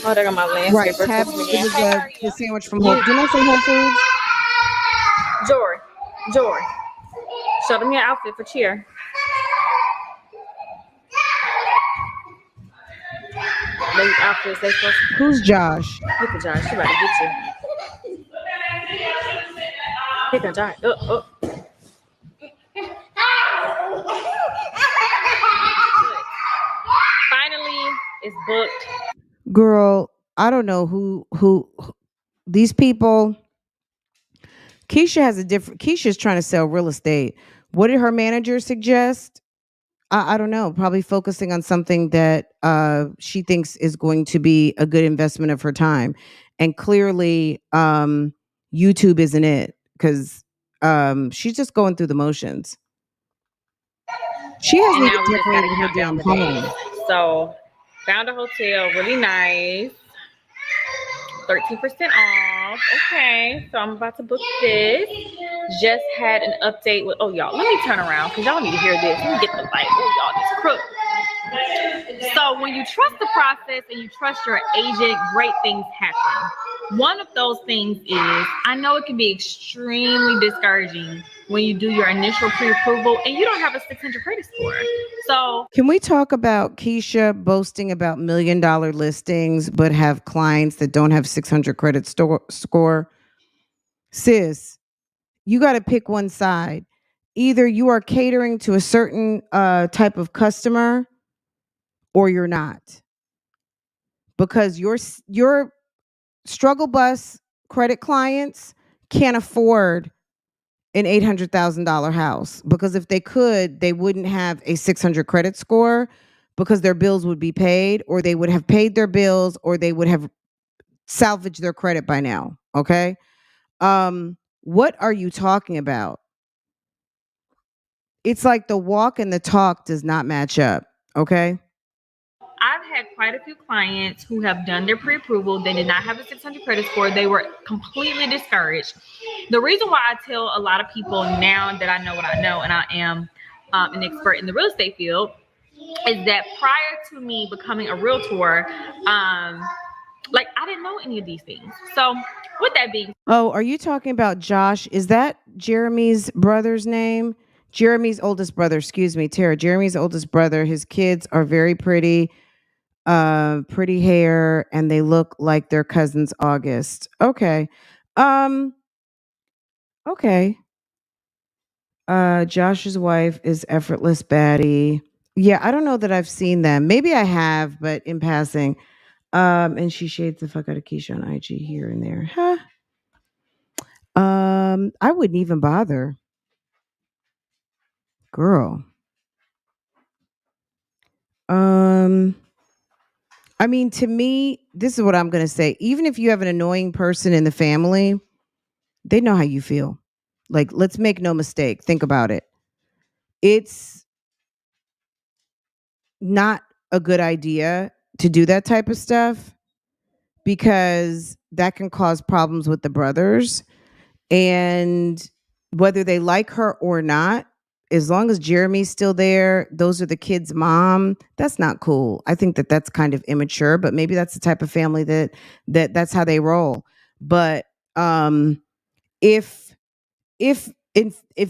Oh, they got my Right, landscaper Tab, texting me. it was Hey, how are the you? sandwich from Whole, didn't I say Whole Foods? Jory, show them your outfit for cheer. These outfits, they supposed to. Who's Josh? Look at Josh, she about to get you. Pick on Josh. Finally, it's booked. Girl, I don't know who these people. Keisha's trying to sell real estate. What did her manager suggest? I don't know. Probably focusing on something that she thinks is going to be a good investment of her time. And clearly, YouTube isn't it because she's just going through the motions. She hasn't even decorated her damn home. So, found a hotel, really nice. 13% off. Okay, so I'm about to book this. Just had an update with, oh y'all, let me turn around because y'all need to hear this. Let me get the light. Oh y'all, this crook. So when you trust the process and you trust your agent, great things happen. One of those things is, I know it can be extremely discouraging when you do your initial pre-approval and you don't have a 600 credit score. So can we talk about Keesha boasting about $1 million listings, but have clients that don't have 600 credit score? Sis, you got to pick one side. Either you are catering to a certain type of customer or you're not. Because your struggle bus credit clients can't afford an $800,000 house, because if they could, they wouldn't have a 600 credit score because their bills would be paid, or they would have paid their bills, or they would have salvaged their credit by now. Okay. What are you talking about? It's like the walk and the talk does not match up. Okay. I've had quite a few clients who have done their pre-approval. They did not have a 600 credit score. They were completely discouraged. The reason why I tell a lot of people now that I know what I know and I am an expert in the real estate field is that prior to me becoming a realtor, like I didn't know any of these things. So with that being, Oh, are you talking about Josh? Is that Jeremy's brother's name? Jeremy's oldest brother, excuse me, Tara. Jeremy's oldest brother. His kids are very pretty, pretty hair, and they look like their cousins August. Okay. Um, okay. Josh's wife is effortless baddie. Yeah, I don't know that I've seen them. Maybe I have, but in passing. And she shades the fuck out of Keesha on IG here and there. Huh? I wouldn't even bother. Girl. Um, I mean, to me, this is what I'm gonna say. Even if you have an annoying person in the family, they know how you feel. Like, let's make no mistake. Think about it. It's not a good idea to do that type of stuff because that can cause problems with the brothers. And whether they like her or not, as long as Jeremy's still there, those are the kids' mom. That's not cool. I think that that's kind of immature, but maybe that's the type of family that's how they roll. But if if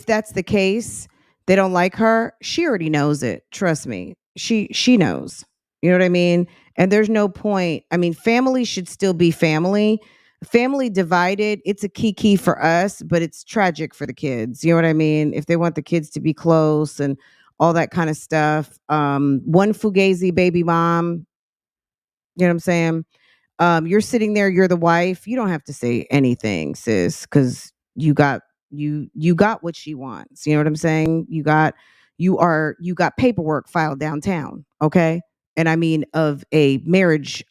that's the case, they don't like her. She already knows it. Trust me. She knows. You know what I mean? And there's no point. I mean, family should still be family. Family divided, it's a key for us, but it's tragic for the kids. You know what I mean? If they want the kids to be close and all that kind of stuff. One fugazi baby mom, you know what I'm saying? You're sitting there, you're the wife. You don't have to say anything, sis, because you got what she wants. You know what I'm saying? You got paperwork filed downtown, okay? And I mean of a marriage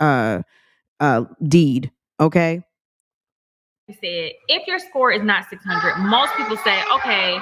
deed, okay? said, if your score is not 600, most people say, okay,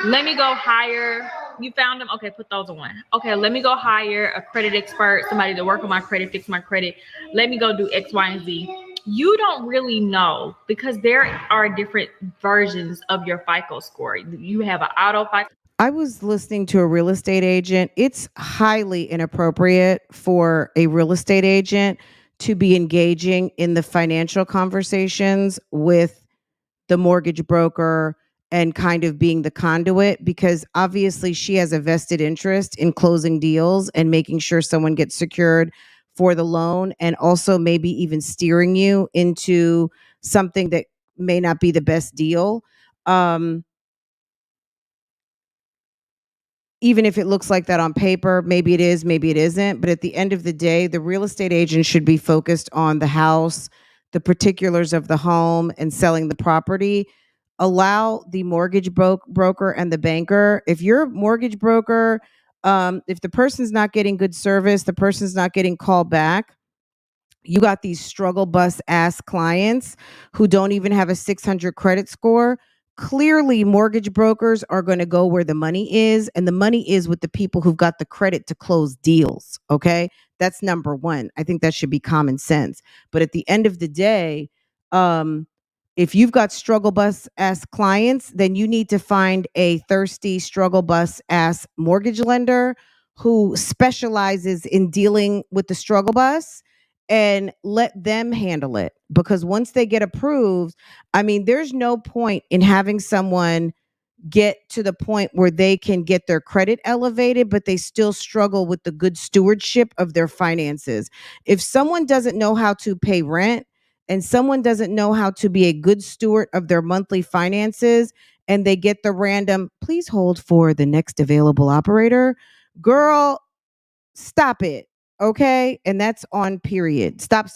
let me go hire. You found them. Okay, put those on. Okay, let me go hire a credit expert, somebody to work on my credit, fix my credit. Let me go do X, Y, and Z. You don't really know because there are different versions of your FICO score. You have an auto FICO. I was listening to a real estate agent. It's highly inappropriate for a real estate agent to be engaging in the financial conversations with the mortgage broker and kind of being the conduit because obviously she has a vested interest in closing deals and making sure someone gets secured for the loan and also maybe even steering you into something that may not be the best deal. Um, Even if it looks like that on paper, maybe it is, maybe it isn't. But at the end of the day, the real estate agent should be focused on the house, the particulars of the home, and selling the property. Allow the mortgage broker and the banker. If your mortgage broker, if the person's not getting good service, the person's not getting called back, you got these struggle bus ass clients who don't even have a 600 credit score. Clearly, mortgage brokers are going to go where the money is, and the money is with the people who've got the credit to close deals. Okay. That's number one. I think that should be common sense. But at the end of the day, um, if you've got struggle bus ass clients, then you need to find a thirsty struggle bus ass mortgage lender who specializes in dealing with the struggle bus and let them handle it. Because once they get approved, I mean, there's no point in having someone get to the point where they can get their credit elevated, but they still struggle with the good stewardship of their finances. If someone doesn't know how to pay rent and someone doesn't know how to be a good steward of their monthly finances, and they get the random, please hold for the next available operator, girl, stop it. Okay. And that's on period. Stop.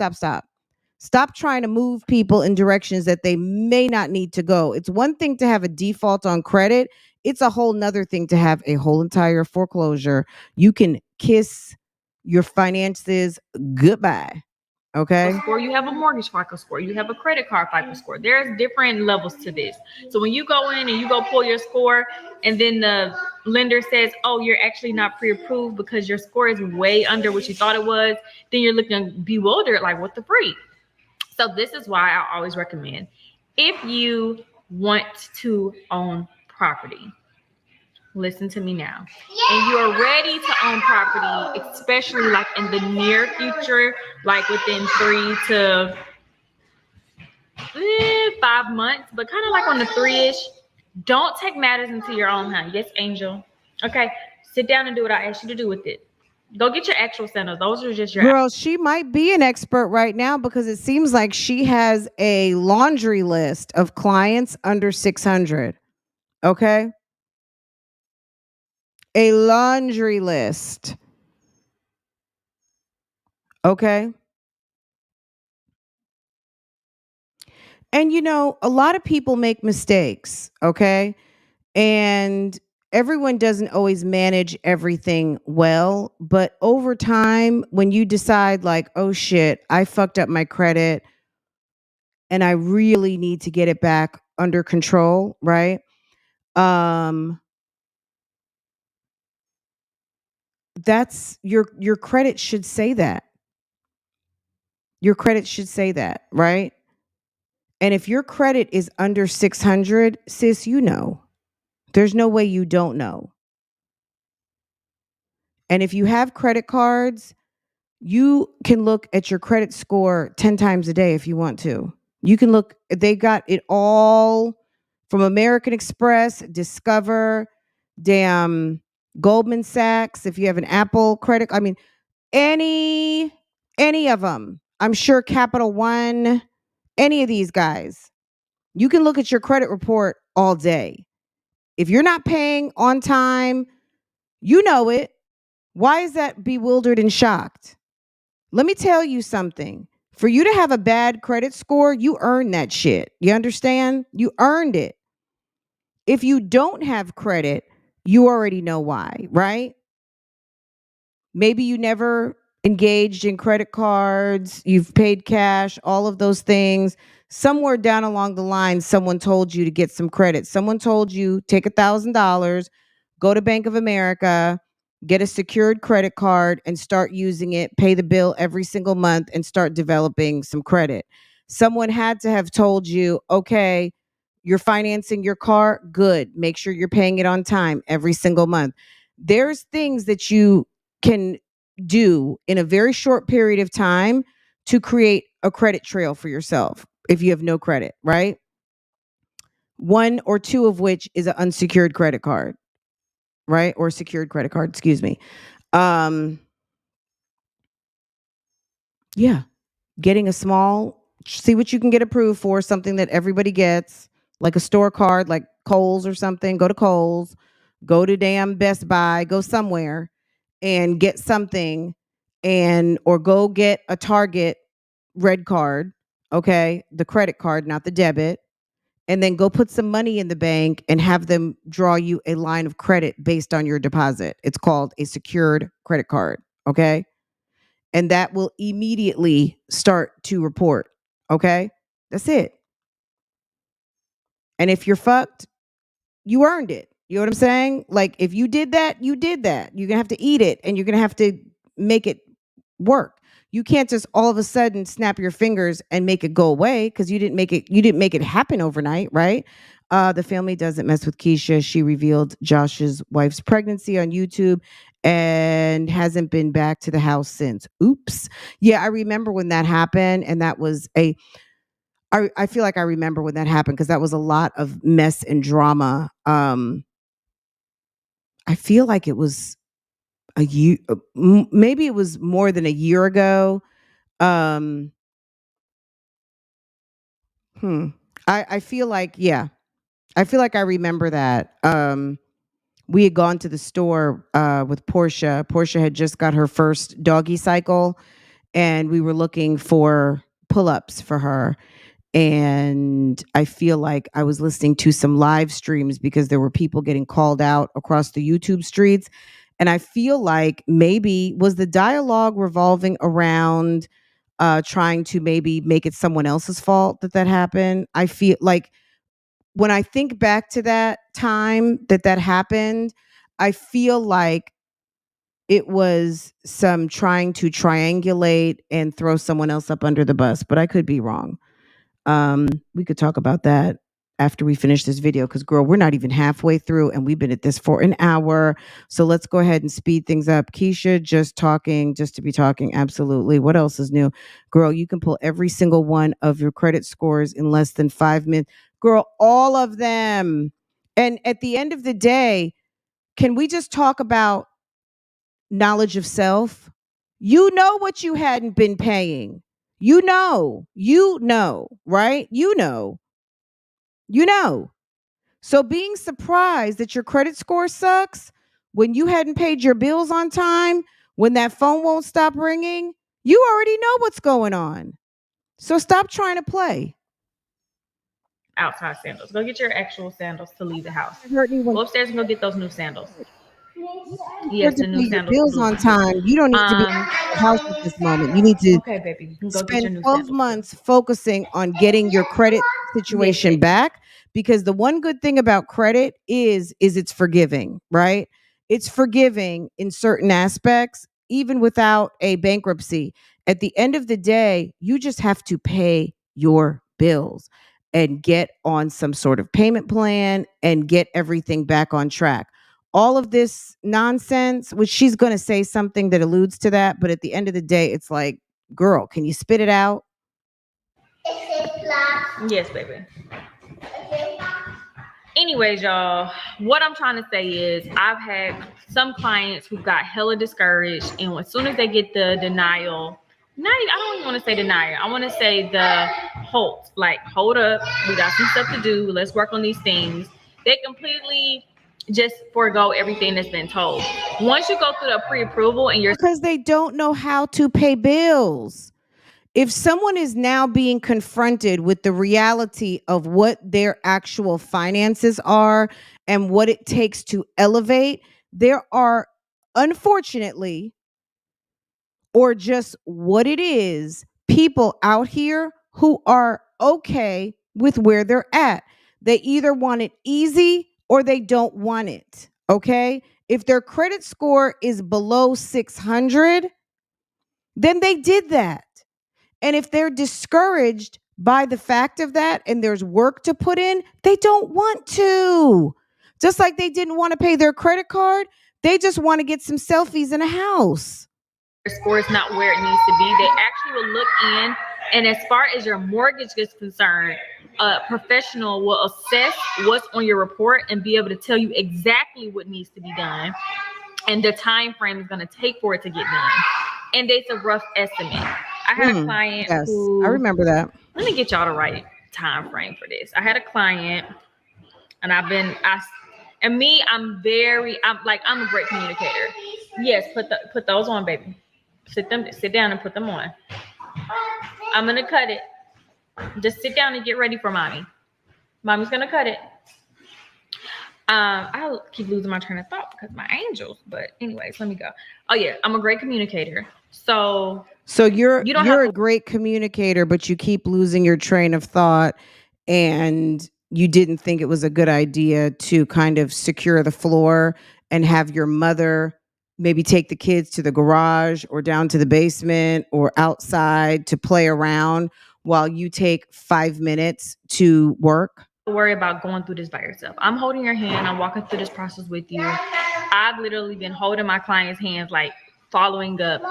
Stop trying to move people in directions that they may not need to go. It's one thing to have a default on credit. It's a whole nother thing to have a whole entire foreclosure. You can kiss your finances goodbye. Okay. score, you have a mortgage FICO score, you have a credit card FICO score. There's different levels to this. So when you go in and you go pull your score, and then the lender says, "Oh, you're actually not pre-approved because your score is way under what you thought it was," then you're looking bewildered, like, what the freak? So this is why I always recommend, if you want to own property, listen to me now, and you're ready to own property, especially like in the near future, like within 3 to 5 months, but kind of like on the 3-ish, don't take matters into your own hand. Yes, Angel. Okay, sit down and do what I asked you to do with it. Go get your actual center. Those are just your Girl, she might be an expert right now because it seems like she has a laundry list of clients under 600. Okay? A laundry list. Okay? And you know, a lot of people make mistakes, okay? And everyone doesn't always manage everything well, but over time when you decide like, "Oh shit, I fucked up my credit and I really need to get it back under control," right? Um that's your credit should say that. Your credit should say that, right? And if your credit is under 600, sis, you know. There's no way you don't know. And if you have credit cards, you can look at your credit score 10 times a day if you want to. You can look, they got it all from American Express, Discover, damn Goldman Sachs, if you have an Apple credit, I mean, any of them. I'm sure Capital One, any of these guys. You can look at your credit report all day. If you're not paying on time, you know it. Why is that bewildered and shocked? Let me tell you something. For you to have a bad credit score, you earned that shit. You understand? You earned it. If you don't have credit, you already know why, right? Maybe you never engaged in credit cards, you've paid cash, all of those things. Somewhere down along the line, someone told you to get some credit. Someone told you, take $1,000, go to Bank of America, get a secured credit card and start using it, pay the bill every single month and start developing some credit. Someone had to have told you, okay, you're financing your car, good. Make sure you're paying it on time every single month. There's things that you can do in a very short period of time to create a credit trail for yourself if you have no credit, right? One or two of which is an unsecured credit card, right? Or secured credit card, excuse me. Yeah, getting a small, see what you can get approved for, something that everybody gets, like a store card, like Kohl's or something. Go to Kohl's, go to damn Best Buy, go somewhere and get something, and or go get a Target red card, okay? The credit card, not the debit. And then go put some money in the bank and have them draw you a line of credit based on your deposit. It's called a secured credit card, okay? And that will immediately start to report, okay? That's it. And if you're fucked, you earned it. You know what I'm saying? Like if you did that, you did that. You're going to have to eat it and you're going to have to make it work. You can't just all of a sudden snap your fingers and make it go away because you didn't make it happen overnight, right? The family doesn't mess with Keesha. She revealed Josh's wife's pregnancy on YouTube and hasn't been back to the house since. Oops. Yeah, I remember when that happened, and that was I feel like I remember when that happened because that was a lot of mess and drama. I feel like it was a year, maybe it was more than a year ago. Um, hmm. I feel like, yeah, I feel like I remember that. We had gone to the store with Portia. Portia had just got her first doggy cycle, and we were looking for pull-ups for her. And I feel like I was listening to some live streams because there were people getting called out across the YouTube streets. And I feel like maybe was the dialogue revolving around trying to maybe make it someone else's fault that happened. I feel like when I think back to that time that happened, I feel like it was some trying to triangulate and throw someone else up under the bus, but I could be wrong. We could talk about that after we finish this video because, girl, we're not even halfway through and we've been at this for an hour. So let's go ahead and speed things up. Keesha, just talking, just to be talking. Absolutely. What else is new? Girl, you can pull every single one of your credit scores in less than 5 minutes. Girl, all of them. And at the end of the day, can we just talk about knowledge of self? You know what you hadn't been paying. You know, right? You know. So being surprised that your credit score sucks when you hadn't paid your bills on time, when that phone won't stop ringing, you already know what's going on. So stop trying to play. Outside sandals. Go get your actual sandals to leave the house. Hurt me when Go upstairs and go get those new sandals. Yes, to pay your bills on time. You don't need to be out of the house at this moment. You need to okay, baby. You can go get your spend new 12 sandals. months focusing on getting your credit situation back, because the one good thing about credit is it's forgiving, right? It's forgiving in certain aspects, even without a bankruptcy. At the end of the day, you just have to pay your bills and get on some sort of payment plan and get everything back on track. All of this nonsense, which she's going to say something that alludes to that, but at the end of the day, it's like, girl, can you spit it out? Yes, baby. Anyways, y'all, what I'm trying to say is I've had some clients who got hella discouraged, and as soon as they get the denial, I don't even want to say denial. I want to say the halt, like, hold up, we got some stuff to do. Let's work on these things. They completely just forego everything that's been told. Once you go through the pre-approval and you're because they don't know how to pay bills. If someone is now being confronted with the reality of what their actual finances are and what it takes to elevate, there are, unfortunately, or just what it is, people out here who are okay with where they're at. They either want it easy or they don't want it. Okay. If their credit score is below 600, then they did that. And if they're discouraged by the fact of that and there's work to put in, they don't want to. Just like they didn't want to pay their credit card, they just want to get some selfies in a house. Your score is not where it needs to be. They actually will look in, and as far as your mortgage is concerned, a professional will assess what's on your report and be able to tell you exactly what needs to be done and the time frame is going to take for it to get done. And it's a rough estimate. I had a client who, I remember that. Let me get y'all the right time frame for this. I had a client, and I'm a great communicator. Yes, put those on, baby. Sit down and put them on. I'm gonna cut it. Just sit down and get ready for mommy. Mommy's gonna cut it. I'll keep losing my train of thought because my angels. But anyways, let me go. Oh yeah, I'm a great communicator. So you're a great communicator, but you keep losing your train of thought, and you didn't think it was a good idea to kind of secure the floor and have your mother maybe take the kids to the garage or down to the basement or outside to play around while you take 5 minutes to work. Worry about going through this by yourself. I'm holding your hand. I'm walking through this process with you. I've literally been holding my clients' hands, like following up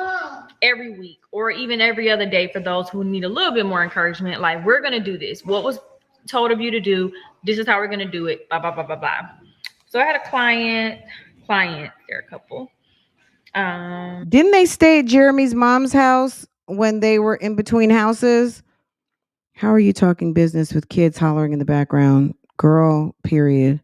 every week or even every other day for those who need a little bit more encouragement. Like, we're going to do this. What was told of you to do? This is how we're going to do it. Blah, blah, blah, blah, blah. So I had a client, they're a couple. Didn't they stay at Jeremy's mom's house when they were in between houses? How are you talking business with kids hollering in the background? Girl, period.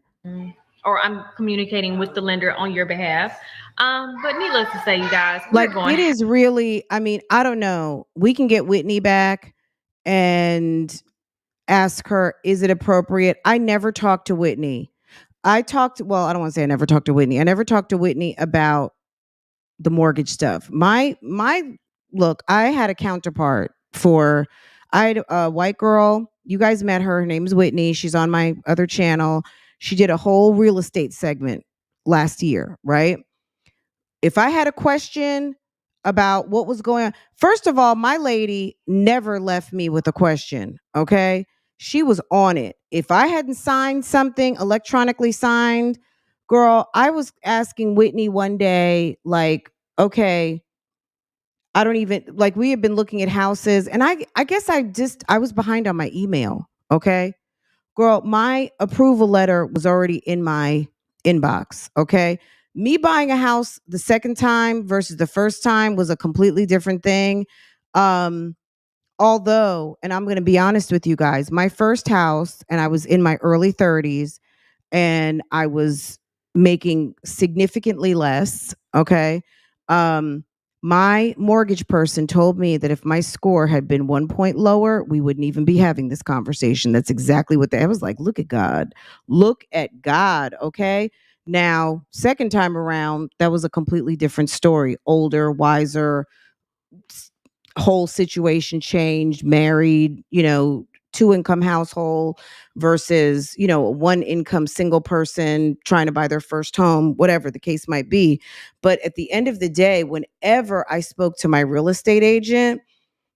Or I'm communicating with the lender on your behalf. But needless to say, you guys, it is really, I mean, I don't know. We can get Whitney back and ask her, is it appropriate? I never talked to Whitney. I don't want to say I never talked to Whitney. I never talked to Whitney about the mortgage stuff. Look, I had a counterpart for, I had a white girl. You guys met her. Her name is Whitney. She's on my other channel. She did a whole real estate segment last year, right? If I had a question about what was going on, first of all, my lady never left me with a question. Okay. She was on it. If I hadn't signed something electronically signed, girl, I was asking Whitney one day, like, okay, I don't even like we had been looking at houses and I guess I was behind on my email. Okay. Girl, my approval letter was already in my inbox. Okay. Me buying a house the second time versus the first time was a completely different thing. Um, Although, and I'm going to be honest with you guys, my first house, and I was in my early 30s and I was making significantly less. Okay. Um, my mortgage person told me that if my score had been 1 point lower, we wouldn't even be having this conversation. That's exactly what I was like. Look at God. Look at God. Okay. Now, second time around, that was a completely different story. Older, wiser, whole situation changed, married, two income household versus, a one income single person trying to buy their first home, whatever the case might be. But at the end of the day, whenever I spoke to my real estate agent,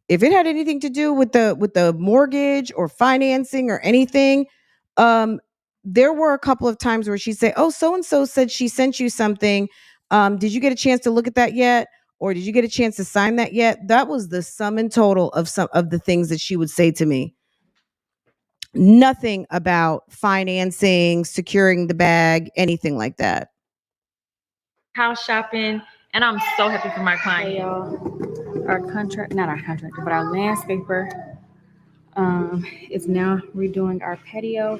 if it had anything to do with the mortgage or financing or anything, um, there were a couple of times where she'd say, "Oh, so and so said she sent you something. Did you get a chance to look at that yet? Or did you get a chance to sign that yet?" That was the sum and total of some of the things that she would say to me. Nothing about financing, securing the bag, anything like that. House shopping, and I'm so happy for my client. Hey, y'all. Not our contractor, but our landscaper is now redoing our patio.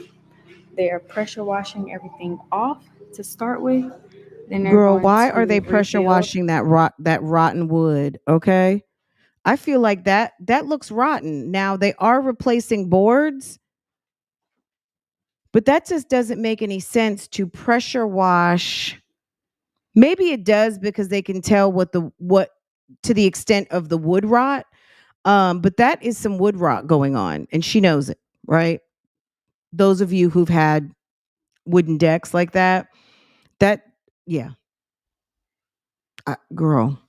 They are pressure washing everything off to start with. Then they're Girl, going why to are they pressure rebuild. washing that rotten wood? Okay. I feel like that looks rotten. Now they are replacing boards, but that just doesn't make any sense to pressure wash. Maybe it does because they can tell what to the extent of the wood rot. But that is some wood rot going on, and she knows it, right? Those of you who've had wooden decks like that yeah, girl,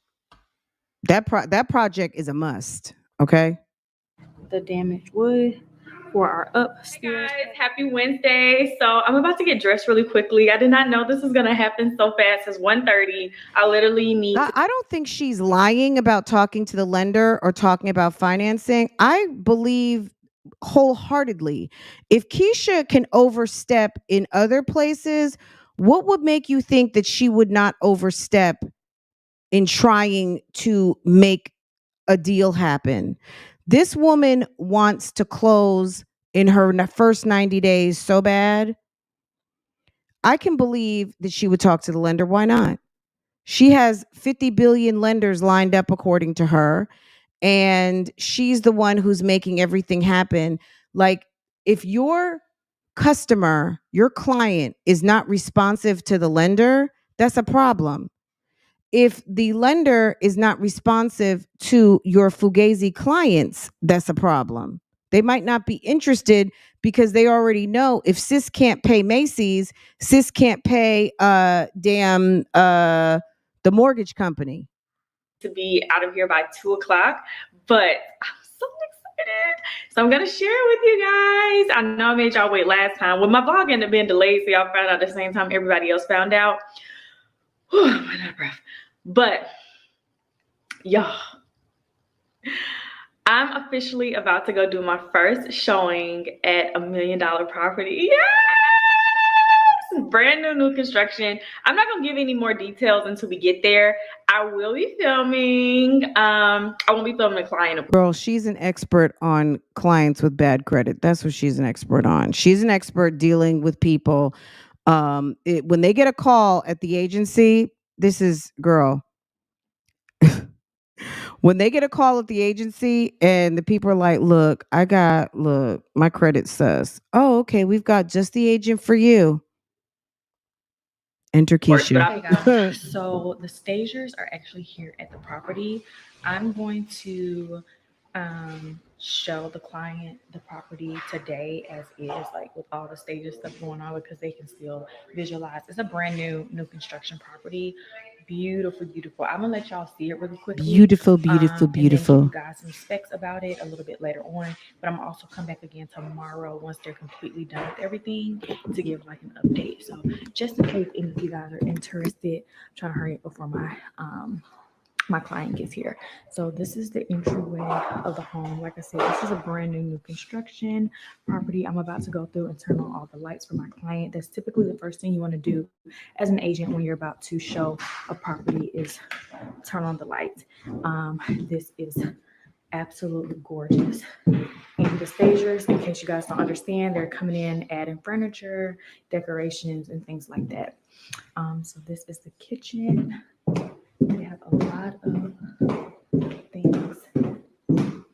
that project is a must. Okay. The damaged wood for our upstairs. Hey guys, happy Wednesday. So I'm about to get dressed really quickly. I did not know this was gonna happen so fast. It's 1:30. I literally need to. I don't think she's lying about talking to the lender or talking about financing. I believe wholeheartedly if Keesha can overstep in other places, what would make you think that she would not overstep in trying to make a deal happen? This woman wants to close in her first 90 days so bad. I can believe that she would talk to the lender. Why not? She has 50 billion lenders lined up according to her, and she's the one who's making everything happen. Like, if your customer, your client is not responsive to the lender, that's a problem. If the lender is not responsive to your Fugazi clients, that's a problem. They might not be interested because they already know if sis can't pay Macy's, sis can't pay the mortgage company. To be out of here by 2 o'clock, but I'm so excited. So I'm gonna share it with you guys. I know I made y'all wait last time. Well, my vlog ended up being delayed, so y'all found out at the same time everybody else found out. Whew, I'm out of breath. But y'all, I'm officially about to go do my first showing at $1 million property. Yes! Brand new construction. I'm not gonna give any more details until we get there. I will be filming. I won't be filming a client. Girl, she's an expert on clients with bad credit. That's what she's an expert on. She's an expert dealing with people. When they get a call at the agency, this is girl. When they get a call at the agency and the people are like, look, my credit's sus. Oh, okay, we've got just the agent for you. Enter Keesha. So the stagers are actually here at the property. I'm going to show the client the property today as is, like with all the stages stuff going on, because they can still visualize. It's a brand new construction property. Beautiful, beautiful. I'm gonna let y'all see it really quickly, Beautiful, beautiful, and then give you beautiful. guys some specs about it a little bit later on. But I'm gonna also come back again tomorrow once they're completely done with everything to give like an update. So just in case any of you guys are interested, I'm trying to hurry up before my client gets here. So this is the entryway of the home. Like I said, this is a brand new construction property. I'm about to go through and turn on all the lights for my client. That's typically the first thing you want to do as an agent when you're about to show a property is turn on the lights. This is absolutely gorgeous. And the stagers, in case you guys don't understand, they're coming in, adding furniture, decorations, and things like that. So this is the kitchen. They have a lot of things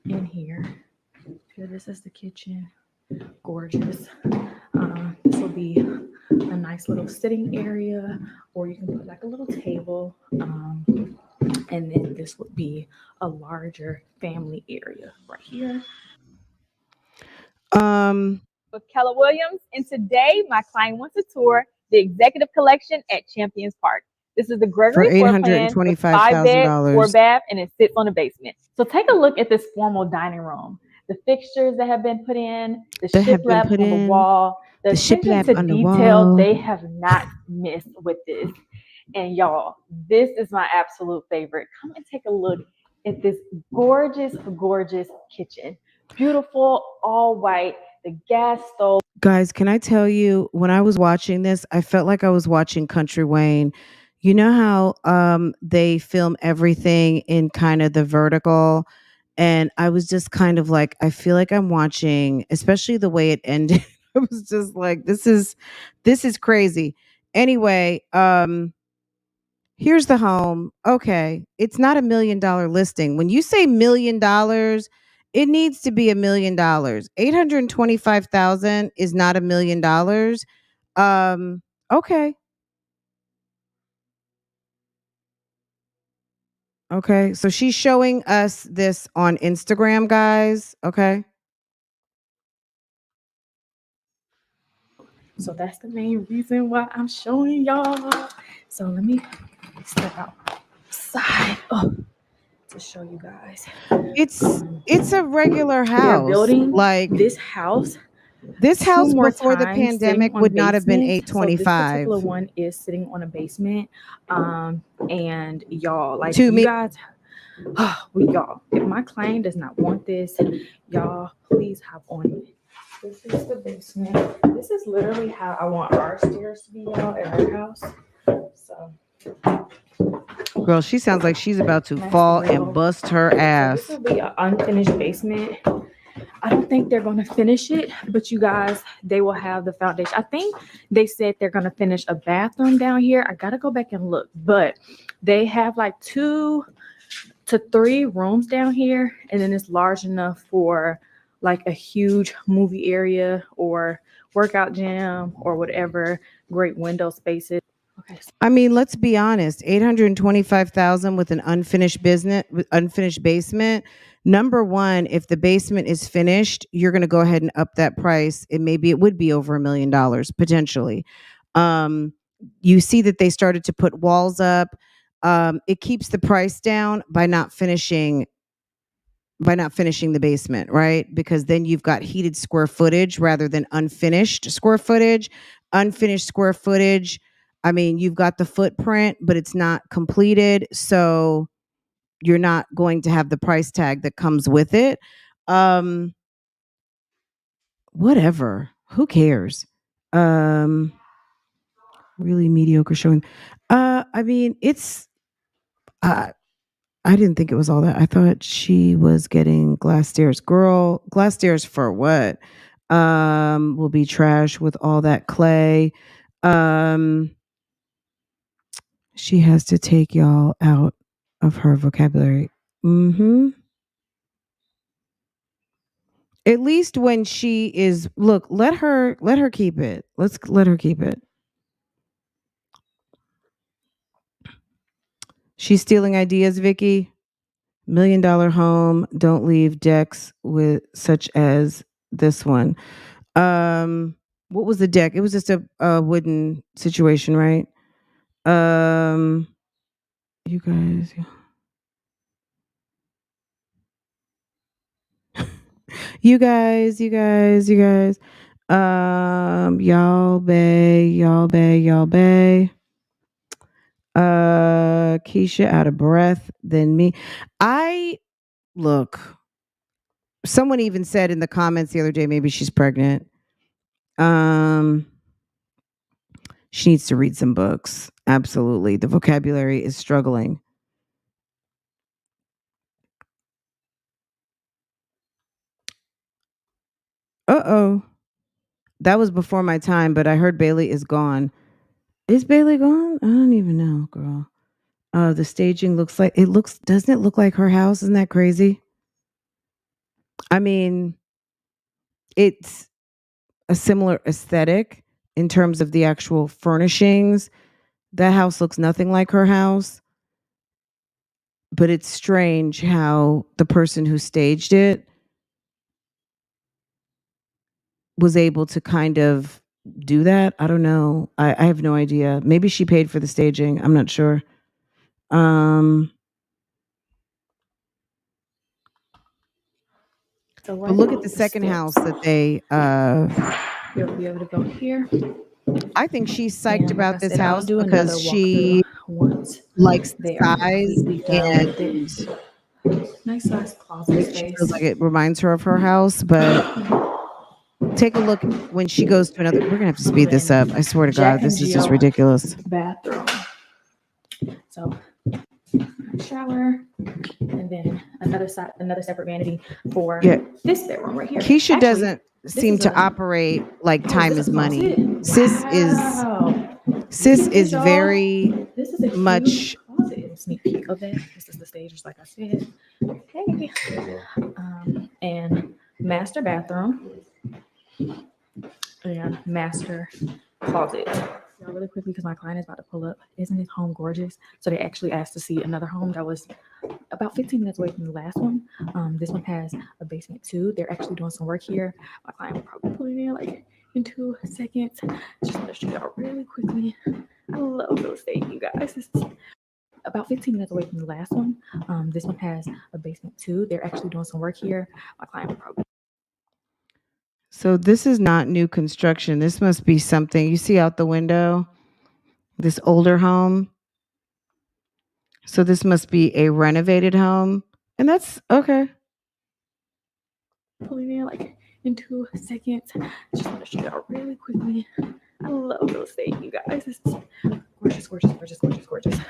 in here. Here, this is the kitchen. Gorgeous. This will be a nice little sitting area, or you can put like a little table. And then this would be a larger family area right here. Um, With Keller Williams, and today my client wants to tour the executive collection at Champions Park. This is the for Gregory eight floor hundred and plan with twenty-five 5 thousand beds, 4 dollars. bath, and it sits on the basement. So take a look at this formal dining room. The fixtures that have been put in, the That have been shiplap put on the in. wall, the The attention shiplap to on the detail, wall. they have not missed with this. And y'all, this is my absolute favorite. Come and take a look at this gorgeous, gorgeous kitchen. Beautiful, all white, the gas stove. Guys, can I tell you, when I was watching this, I felt like I was watching Country Wayne. You know how they film everything in kind of the vertical, and I was just kind of like, I feel like I'm watching, especially the way it ended. I was just like, this is crazy. Anyway, here's the home. Okay. It's not $1 million listing. When you say $1 million, it needs to be $1 million. 825,000 is not $1 million. Okay. Okay. So she's showing us this on Instagram, guys. Okay. So that's the main reason why I'm showing y'all. So let me step outside to show you guys. It's a regular They're house. building Like this house this 2 house more before the times sitting pandemic on would not have been basements. So this 825. particular one is sitting on a basement. And y'all, like To you me, guys, y'all, if my client does not want this, y'all, please hop on it. This is the basement. This is literally how I want our stairs to be, y'all, at our house. So girl, she sounds like she's about to that's fall real. and bust her So ass. this will be an unfinished basement. I don't think they're going to finish it, but you guys, they will have the foundation. I think they said they're going to finish a bathroom down here. I got to go back and look, but they have like 2 to 3 rooms down here, and then it's large enough for like a huge movie area or workout gym or whatever. Great window spaces. Okay. I mean, let's be honest. 825,000 with an unfinished basement. Number one, if the basement is finished, you're going to go ahead and up that price. It would be over $1 million potentially. You see that they started to put walls up. It keeps the price down by not finishing the basement, right? Because then you've got heated square footage rather than unfinished square footage. Unfinished square footage, I mean, you've got the footprint, but it's not completed. So you're not going to have the price tag that comes with it. Um, Whatever. Who cares? Um, Really mediocre showing. I mean, uh, I didn't think it was all that. I thought she was getting glass stairs. Girl, glass stairs for what? Will be trash with all that clay. Um, she has to take y'all out of her vocabulary. Mm-hmm. At least when she is, look, let her keep it. Let's let her keep it. She's stealing ideas, Vicky. $1 million home. Don't leave decks with such as this one. What was the deck? It was just a wooden situation, right? Um, you guys, you guys. Y'all bay, y'all bay, y'all bay. Keesha out of breath than me. I look. Someone even said in the comments the other day, maybe she's pregnant. Um, she needs to read some books. Absolutely, the vocabulary is struggling. Uh-oh. That was before my time, but I heard Bailey is gone. Is Bailey gone? I don't even know, girl. The staging doesn't it look like her house? Isn't that crazy? I mean, it's a similar aesthetic in terms of the actual furnishings. That house looks nothing like her house, but it's strange how the person who staged it was able to kind of do that. I don't know. I have no idea. Maybe she paid for the staging. I'm not sure. Um, So but right look now, at the the second steps. house that they You'll be able to go here. I think she's psyched And like I about this said, I'll house do another because walkthrough she once likes the they are size completely done with and it. Nice size closet maybe she feels space. like it reminds her of her house, but take a look when she goes to another. We're gonna have to speed this up. I swear to Jack God, and this is just Jill ridiculous. bathroom. So shower, and then another separate vanity for Yeah, this bedroom right here. Keisha Actually, doesn't this seem is to a operate like oh, is time this is a money. closet? Sis is Wow. sis Look at this, is y'all. very This is a huge much. closet. Sneak peek of that. This is the stage, just like I said. Hey. And master bathroom and master closet. Y'all, really quickly, because my client is about to pull up. Isn't this home gorgeous? So they actually asked to see another home that was about 15 minutes away from the last one. This one has a basement too. They're actually doing some work here. My client will probably pull it in like in 2 seconds. Just want to show y'all really quickly. I love real estate, you guys. This is about 15 minutes away from the last one. This one has a basement too. They're actually doing some work here. My client will probably. So this is not new construction. This must be something you see out the window. This older home. So this must be a renovated home. And that's okay. Pulling in like in 2 seconds. Just want to show y'all really quickly. I love real estate, you guys. This is gorgeous, gorgeous, gorgeous, gorgeous, gorgeous.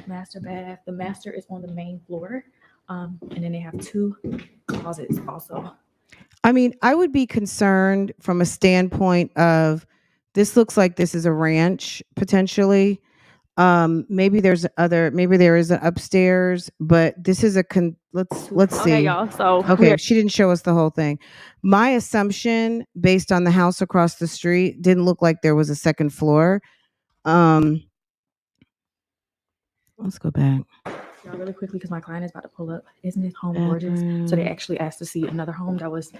Master bath. The master is on the main floor. And then they have 2 closets also. I mean, I would be concerned from a standpoint of this looks like this is a ranch potentially. Maybe maybe there is an upstairs, but this is let's Okay, see. y'all. So Okay, she didn't show us the whole thing. My assumption based on the house across the street didn't look like there was a second floor. Um let's go back. y'all, really quickly, because my client is about to pull up. Isn't this home gorgeous? So they actually asked to see another home that was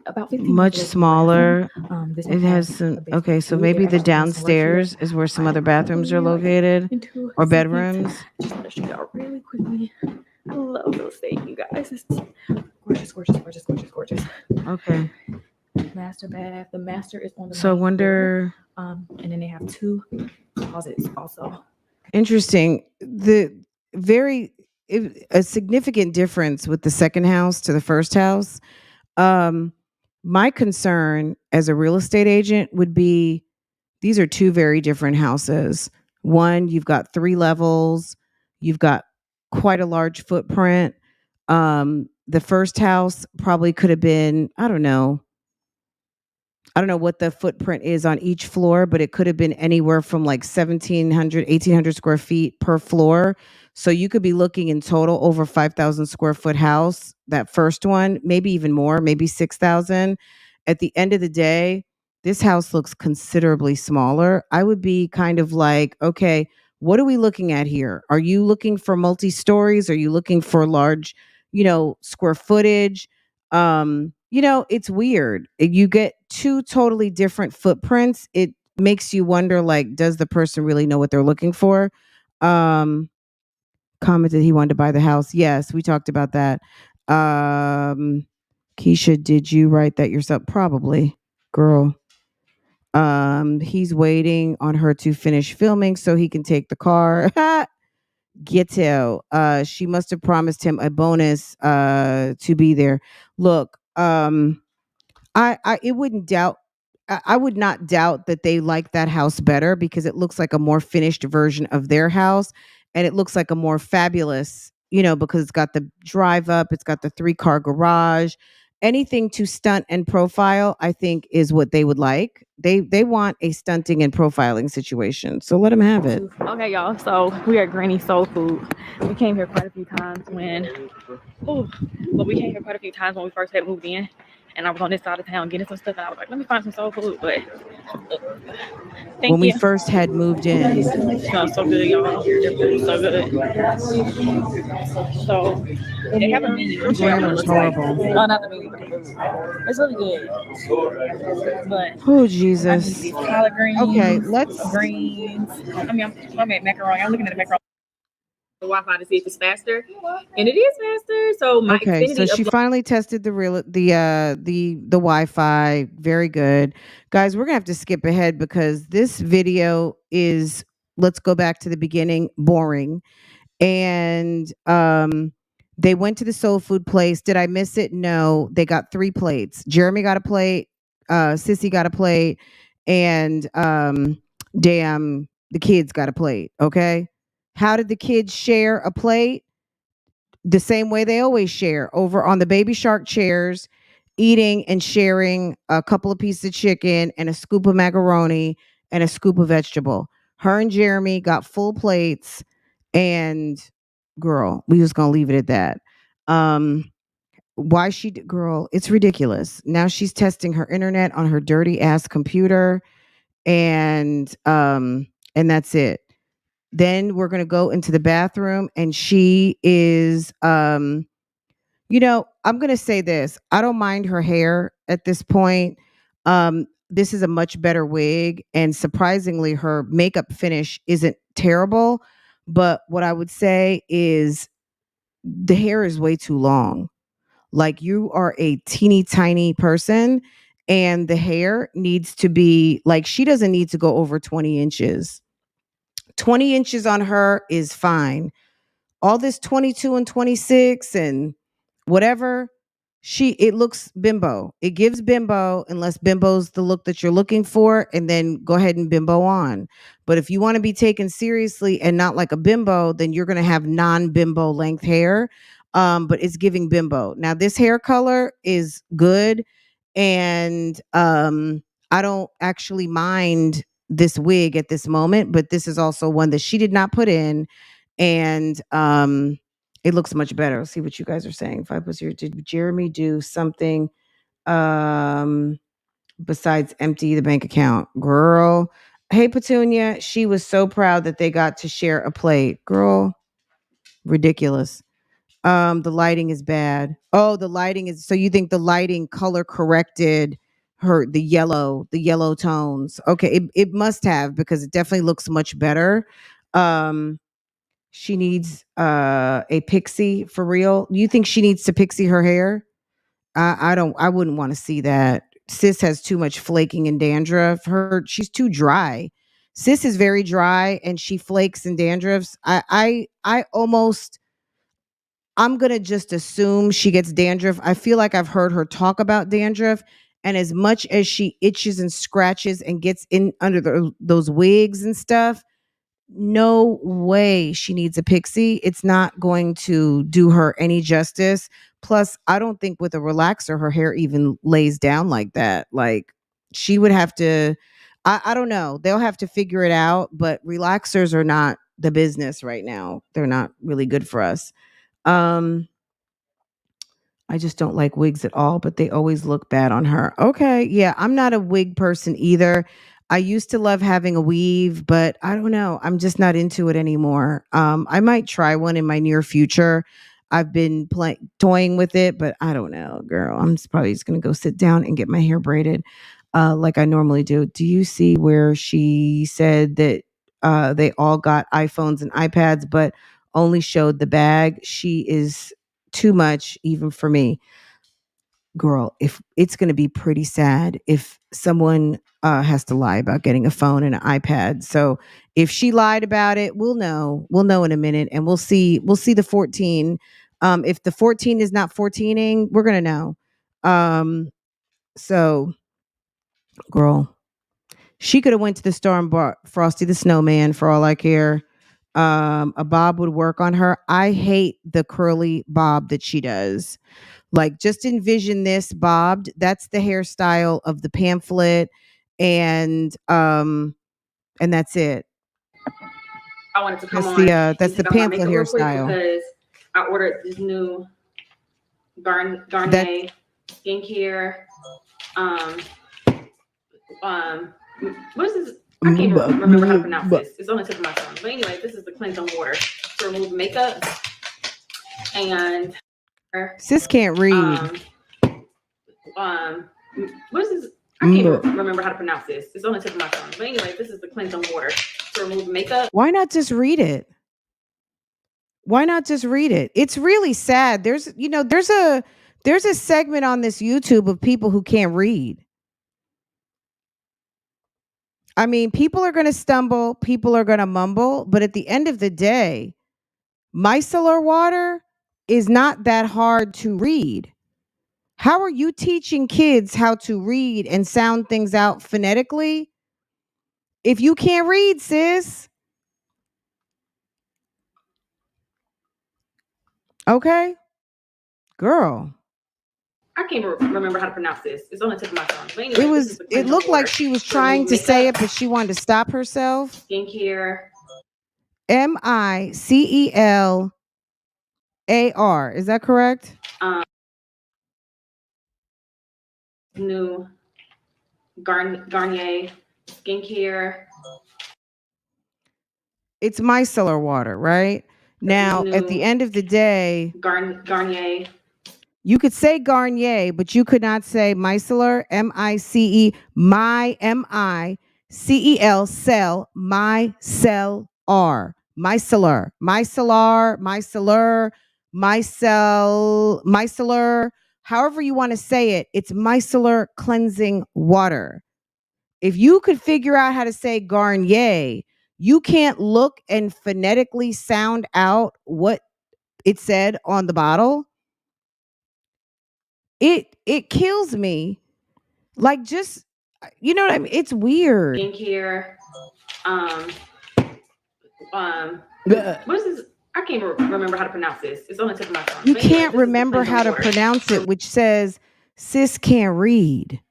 about 15 Much minutes away from the last smaller. one. This It one has has some a basement okay, so too. maybe They're the actually doing some work here. downstairs is where some My other client will bathrooms pull are in like located in 2 or seconds. bedrooms. Just want to show y'all really quickly. I love real estate, you guys. This is gorgeous, gorgeous, gorgeous, gorgeous, gorgeous. Okay. Master bath. The master is on the So I main floor. wonder And then they have 2 closets also. interesting. A significant difference with the second house to the first house. Um, my concern as a real estate agent would be these are 2 very different houses. One, you've got 3 levels, you've got quite a large footprint. The first house probably could have been, I don't know what the footprint is on each floor, but it could have been anywhere from like 1,700, 1,800 square feet per floor. So you could be looking in total over 5,000 square foot house, that first one, maybe even more, maybe 6,000. At the end of the day, this house looks considerably smaller. I would be kind of like, okay, what are we looking at here? Are you looking for multi-stories? Are you looking for large, square footage? It's weird. You get two totally different footprints. It makes you wonder, like, does the person really know what they're looking for? Um, Commented he wanted to buy the house. Yes, we talked about that. Keesha, did you write that yourself? Probably, girl. He's waiting on her to finish filming so he can take the car. Ghetto. She must have promised him a bonus to be there. Look, I it wouldn't doubt I would not doubt that they like that house better because it looks like a more finished version of their house, and it looks like a more fabulous, because it's got the drive up, it's got the 3-car garage. Anything to stunt and profile, I think, is what they would like. They want a stunting and profiling situation. So let them have it. Okay, y'all. So we are at Granny Soul Food. We came here quite a few times when we first had moved in, and I was on this side of town getting some stuff, and I was like, let me find some soul food. But thank When we you. first had moved in, It smells so good, y'all. Their food is so good. So they have a menu. Let me show y'all what it grammar's looks like. horrible. Oh, not the menu, but the food. It's really good. But Oh, I need Jesus. these collard greens. Okay, let's. Greens. I'm at macaroni. I'm looking at the macaroni. The Wi-Fi to see if it's faster, and it is faster. So my Okay, so Xfinity she upload. finally tested the Wi-Fi. Very good. Guys, we're going to have to skip ahead because this video is, let's go back to the beginning, boring. And they went to the soul food place. Did I miss it? No. They got 3 plates. Jeremy got a plate, Sissy got a plate, and damn, the kids got a plate, okay? How did the kids share a plate? The same way they always share, over on the baby shark chairs, eating and sharing a couple of pieces of chicken and a scoop of macaroni and a scoop of vegetable. Her and Jeremy got full plates, and girl, we just gonna leave it at that. Why girl, it's ridiculous. Now she's testing her internet on her dirty ass computer, and that's it. Then we're going to go into the bathroom, and she is I'm going to say this. I don't mind her hair at this point. This is a much better wig, and surprisingly her makeup finish isn't terrible, but what I would say is the hair is way too long. Like, you are a teeny tiny person, and the hair needs to be like, she doesn't need to go over 20 inches. 20 inches on her is fine. All this 22 and 26 and whatever, it looks bimbo. It gives bimbo, unless bimbo's the look that you're looking for, and then go ahead and bimbo on. But if you want to be taken seriously and not like a bimbo, then you're going to have non-bimbo length hair. But it's giving bimbo. Now this hair color is good, and I don't actually mind this wig at this moment, but this is also one that she did not put in, and it looks much better. Let's see what you guys are saying. If I was here, did Jeremy do something besides empty the bank account? Girl, hey Petunia, she was so proud that they got to share a plate. Girl, ridiculous. The lighting is bad. Oh, the lighting is, so you think the lighting color corrected the yellow tones. Okay, it must have, because it definitely looks much better. She needs a pixie for real. You think she needs to pixie her hair? I wouldn't want to see that. Sis has too much flaking and dandruff. She's too dry. Sis is very dry, and she flakes and dandruffs. I'm gonna just assume she gets dandruff. I feel like I've heard her talk about dandruff, and as much as she itches and scratches and gets in under those wigs and stuff, no way she needs a pixie. It's not going to do her any justice. Plus, I don't think with a relaxer her hair even lays down like that. Like, she would have to, I don't know. They'll have to figure it out, but relaxers are not the business right now. They're not really good for us. Um I just don't like wigs at all, but they always look bad on her. Okay, yeah, I'm not a wig person either. I used to love having a weave, but I don't know. I'm just not into it anymore. I might try one in my near future. I've been toying with it, but I don't know, girl. Probably just gonna go sit down and get my hair braided, like I normally do. Do you see where she said that they all got iPhones and iPads, but only showed the bag? She is too much even for me, girl. If it's going to be pretty sad if someone has to lie about getting a phone and an iPad. So if she lied about it, we'll know. We'll know in a minute, and we'll see. We'll see the 14. If the 14 is not 14ing, we're gonna know. So, girl, she could have went to the store and bought Frosty the Snowman for all I care. A bob would work on her. I hate the curly bob that she does. Like, just envision this bobbed. That's the hairstyle of the pamphlet, and that's it. I wanted to come That's on the and that's the take off my pamphlet makeup real quick hairstyle. because I ordered this new That Garnier skincare. Um, what is this? I can't even remember how to pronounce this. It's on the tip of my tongue. But anyway, this is the cleansing water to remove makeup. And sis can't read. what is this? I can't even remember how to pronounce this. It's on the tip of my tongue. But anyway, this is the cleansing water to remove makeup. Why not just read it? Why not just read it? It's really sad. There's a segment on this YouTube of people who can't read. I mean, people are going to stumble, people are going to mumble, but at the end of the day, micellar water is not that hard to read. How are you teaching kids how to read and sound things out phonetically if you can't read, sis? Okay, girl. I can't remember how to pronounce this. It's on the tip of my tongue. But anyway, It looked like she was trying to say it, but she wanted to stop herself. Skincare. MICELAR. Is that correct? New Garnier skincare. It's micellar water, right? Now, at the end of the day, Garnier. you could say Garnier, but you could not say micellar, MICE, MICEL, cell, micellar, micellar, however you want to say it. It's micellar cleansing water. If you could figure out how to say Garnier, you can't look and phonetically sound out what it said on the bottle. It kills me. Like, just, you know what I mean? It's weird. Skincare. What is this? I can't remember how to pronounce this. It's on the tip of my tongue. You can't remember how to pronounce it, which says sis can't read.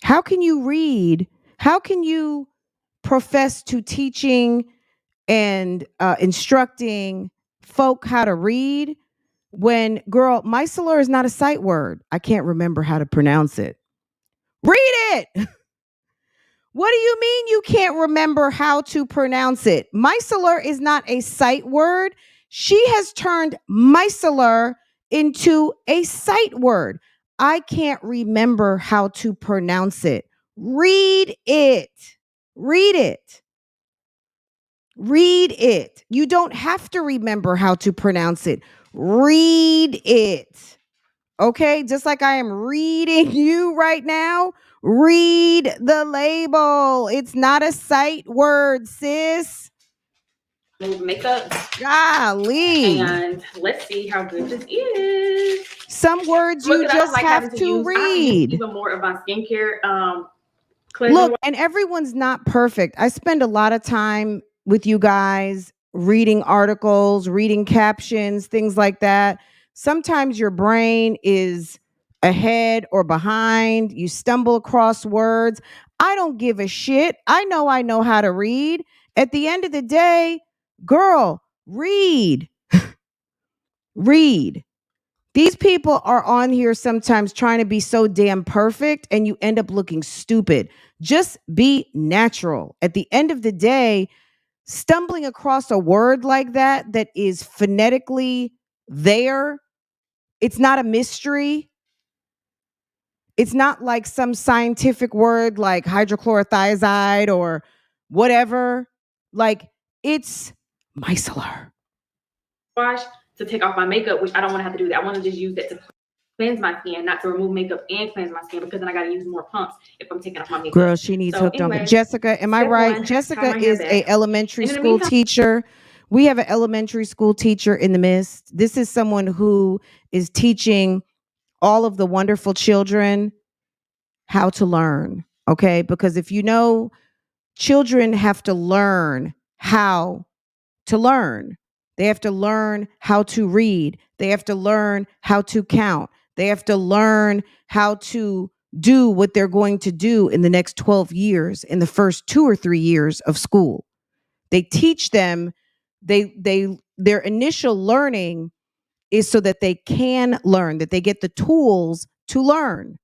How can you read? How can you profess to teaching and instructing folk how to read when, girl, micellar is not a sight word? I can't remember how to pronounce it. Read it. What do you mean you can't remember how to pronounce it? Micellar is not a sight word. She has turned micellar into a sight word. I can't remember how to pronounce it. Read it. Read it. Read it. You don't have to remember how to pronounce it. Read it. Okay? Just like I am reading you right now. Read the label. It's not a sight word, sis. Makeup. Golly. And let's see how good this is. Some words you just have to read. Even more of my skincare. Look, and everyone's not perfect. I spend a lot of time with you guys reading articles, reading captions, things like that. Sometimes your brain is ahead or behind. You stumble across words. I don't give a shit. I know how to read. At the end of the day, girl, read. Read. These people are on here sometimes trying to be so damn perfect and you end up looking stupid. Just be natural. At the end of the day, stumbling across a word like that is phonetically there, it's not a mystery. It's not like some scientific word like hydrochlorothiazide or whatever. Like, it's micellar. Wash to take off my makeup, which I don't want to have to do that. I want to just use that to cleanse my skin, not to remove makeup and cleanse my skin, because then I got to use more pumps if I'm taking off my makeup. Girl, she needs So hooked on. anyways, Jessica, am I step right? one, tie Jessica my hair is a back. elementary And in the school meantime- teacher. We have an elementary school teacher in the midst. This is someone who is teaching all of the wonderful children how to learn. Okay. Because if you know, children have to learn how to learn. They have to learn how to read. They have to learn how to count. They have to learn how to do what they're going to do in the next 12 years, in the first 2 or 3 years of school. They teach them, their initial learning is so that they can learn, that they get the tools to learn.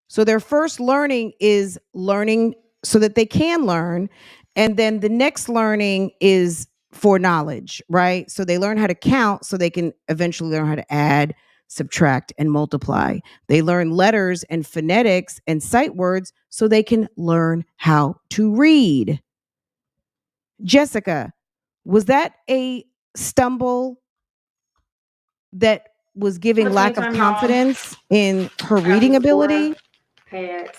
So their first learning is learning so that they can learn. And then the next learning is for knowledge, right? So they learn how to count so they can eventually learn how to add, subtract, and multiply. They learn letters and phonetics and sight words so they can learn how to read. Jessica, was that a stumble that was giving lack of confidence in her reading ability? Pads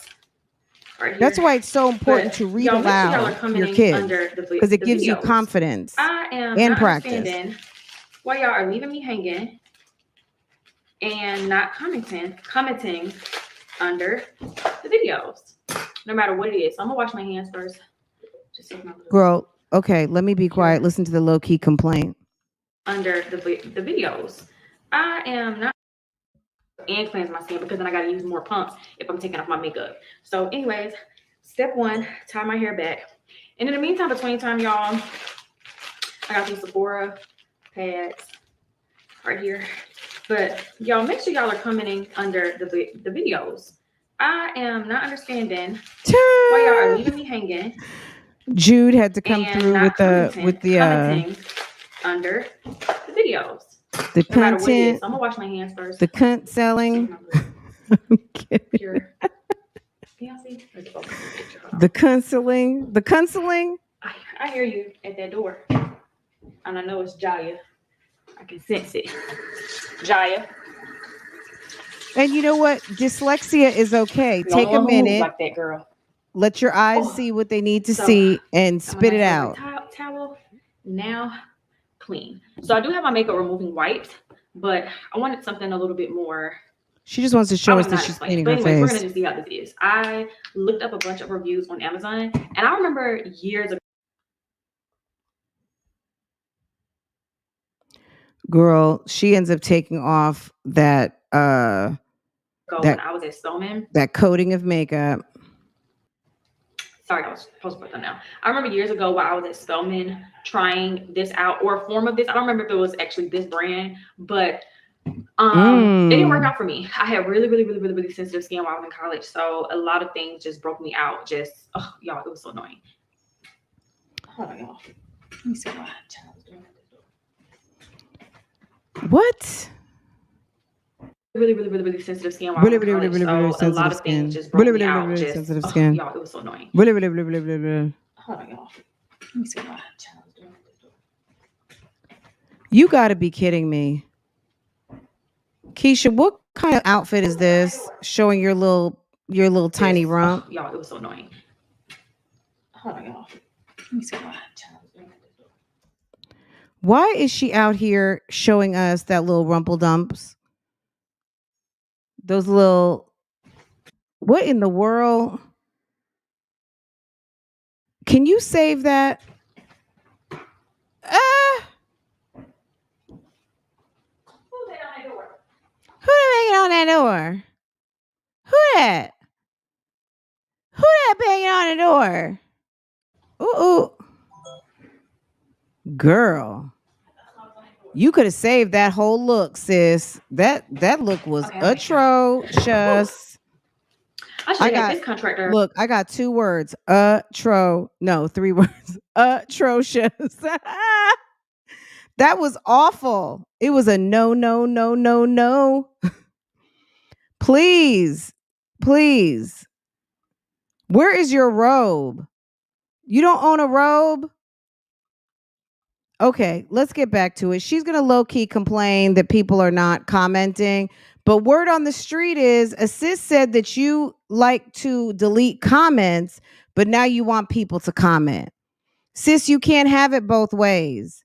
right here. That's why it's so important But to read y'all, make sure y'all are aloud to coming your in kids, under because it the gives you videos. confidence I am and not practice. understanding why y'all are leaving me hanging and not commenting under the videos, no matter what it is. So I'm gonna wash my hands first. Just take my Girl, okay, let me be quiet. Listen to the low key complaint. Under the videos. I am not and cleanse my skin, because then I got to use more pumps if I'm taking off my makeup. So anyways, step one, tie my hair back. And in the meantime, between time, y'all, I got these Sephora pads right here. But y'all, make sure y'all are commenting under the videos. I am not understanding why y'all are leaving me hanging. Jude had to come and through not with the commenting under the videos. the No matter what it is. content, So I'm gonna wash my hands first. the cunt selling. I'm kidding. Pure. Can y'all see? The counseling, the counseling. I hear you at that door, and I know it's Jaya. I can sense it, Jaya. And you know what? Dyslexia is okay. Take a minute. Like that, girl. Let your eyes see what they need to see and spit it out. Towel. Now clean. So I do have my makeup removing wipes, but I wanted something a little bit more. She just wants to show us that she's cleaning her face. We're gonna just see how this is. I looked up a bunch of reviews on Amazon, and I remember years ago. Girl, she ends up taking off that When I was at Spelman, that coating of makeup. Sorry, I was supposed to put them now. I remember years ago while I was at Spelman trying this out, or a form of this. I don't remember if it was actually this brand, but it didn't work out for me. I had really sensitive skin while I was in college, so a lot of things just broke me out. Just y'all, it was so annoying. Hold on, y'all. Let me see what child is doing. What? Really sensitive skin while I was in college, so a lot of things just broke me out. Just sensitive skin. Y'all, it was so annoying. Hold on, y'all. Let me see what child is doing. You got to be kidding me. Keesha, what kind of outfit is this? Showing your little tiny rump. Y'all, it was so annoying. Hold on, y'all. Let me see what child is doing. Why is she out here showing us that little rumple dumps? Those little, what in the world? Can you save that? Who's that on that door? Who banging on that door? Who that? Who that banging on the door? Ooh. Girl. You could have saved that whole look, sis. That look was Okay, I'm back, atrocious. I should I have got got this contractor. look, I got 2 words. No, 3 words. Atrocious. That was awful. It was a no, no, no, no, no. Please. Please. Where is your robe? You don't own a robe? Okay, let's get back to it. She's going to low key complain that people are not commenting. But word on the street is Assist said that you like to delete comments, but now you want people to comment. Sis, you can't have it both ways.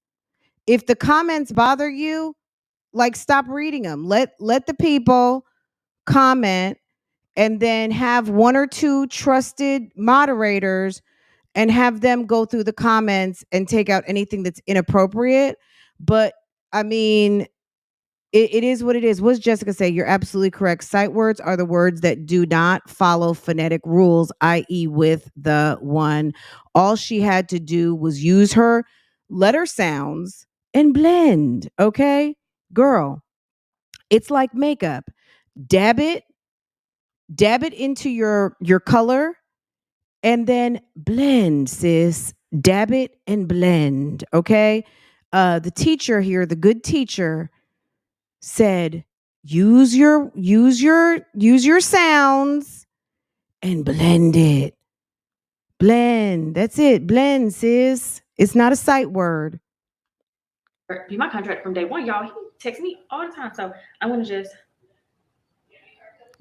If the comments bother you, like stop reading them. Let the people comment and then have 1 or 2 trusted moderators and have them go through the comments and take out anything that's inappropriate. But I mean, it is what it is. What's Jessica say? You're absolutely correct. Sight words are the words that do not follow phonetic rules, i.e., with the one. All she had to do was use her letter sounds and blend. Okay, girl, it's like makeup. Dab it into your color and then blend, sis. Dab it and blend. Okay. The teacher here, the good teacher, said, use your sounds and blend it. Blend. That's it. Blend, sis. It's not a sight word. Be my contractor from day one, y'all. He texts me all the time, so I'm gonna just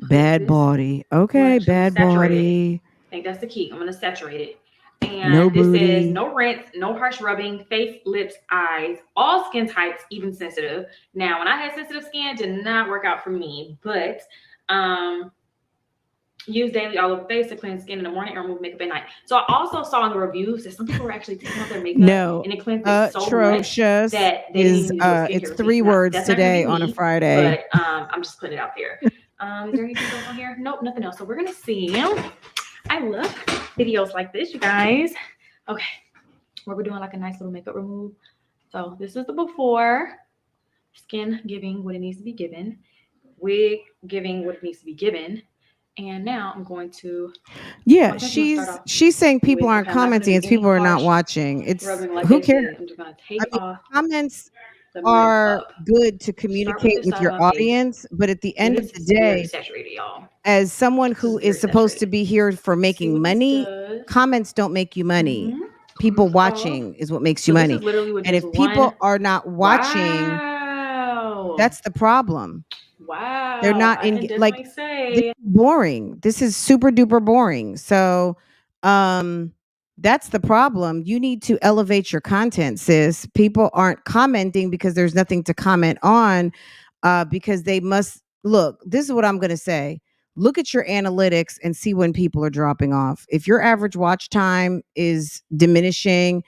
Bad body. Okay, bad body. I think that's the key. I'm gonna saturate it. And No this booty. says no rinse, no harsh rubbing, face, lips, eyes, all skin types, even sensitive. Now, when I had sensitive skin, did not work out for me, but use daily all over the face to cleanse skin in the morning or remove makeup at night. So I also saw in the reviews that some people were actually taking off their makeup and it cleansed it so much that they didn't even do a skincare it's routine. 3 words That's not gonna today be on a me, Friday. but I'm just putting it out there. Is there anything else on here? Nope, nothing else. So we're gonna see. I love videos like this, you guys. Okay, where we're doing like a nice little makeup remove. So this is the before. Skin giving what it needs to be given. Wig giving what it needs to be given. And now I'm going to. Yeah, she's saying people aren't commenting. It's people are not watching. It's like who cares? I'm just gonna take off. Comments are good to communicate with your audience, but at the end of the day, saturated, y'all. As someone who is supposed to be here for making money, comments don't make you money. People watching is what makes you money. And if people are not watching, that's the problem. Wow. They're not in like this is boring. This is super duper boring. So that's the problem. You need to elevate your content, sis. People aren't commenting because there's nothing to comment on because they must look. This is what I'm going to say. Look at your analytics and see when people are dropping off. If your average watch time is diminishing,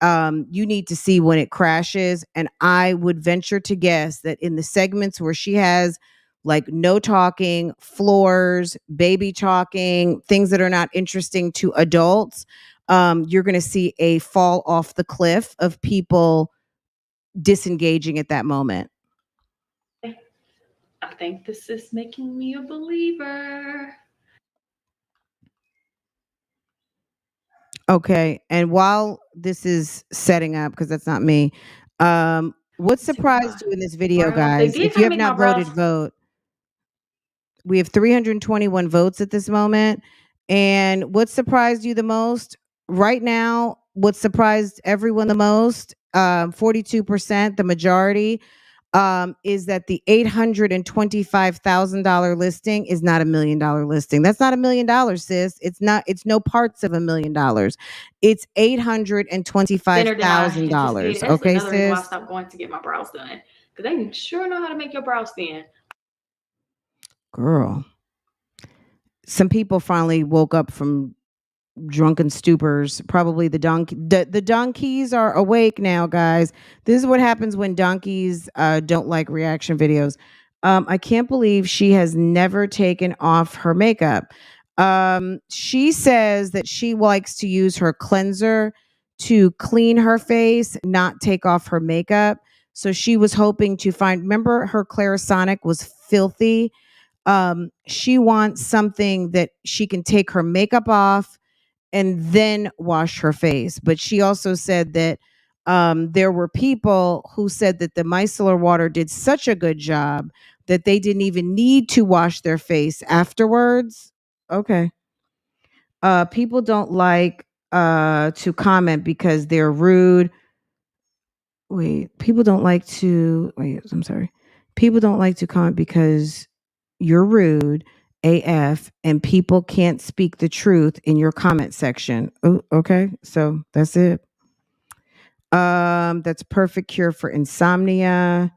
you need to see when it crashes. And I would venture to guess that in the segments where she has like no talking, floors, baby talking, things that are not interesting to adults, you're going to see a fall off the cliff of people disengaging at that moment. I think this is making me a believer. Okay. And while this is setting up, because that's not me, what surprised you in this video, guys? If you have not voted, vote. We have 321 votes at this moment. And what surprised you the most? Right now, what surprised everyone the most, 42%, the majority, is that the $825,000 listing is not $1 million listing. That's not $1 million, sis. It's not. It's no parts of $1 million. It's $825,000. Okay, sis. Reason why I stopped going to get my brows done because they sure know how to make your brows thin. Girl, some people finally woke up from drunken stupors. Probably the donkey. The donkeys are awake now, guys. This is what happens when donkeys don't like reaction videos. I can't believe she has never taken off her makeup. She says that she likes to use her cleanser to clean her face, not take off her makeup. So she was hoping to find, remember her Clarisonic was filthy. She wants something that she can take her makeup off and then wash her face. But she also said that there were people who said that the micellar water did such a good job that they didn't even need to wash their face afterwards. Okay. People don't like to comment because they're rude. Wait, people don't like to wait, I'm sorry. People don't like to comment because you're rude AF and people can't speak the truth in your comment section. Oh, okay. So that's it. That's perfect cure for insomnia.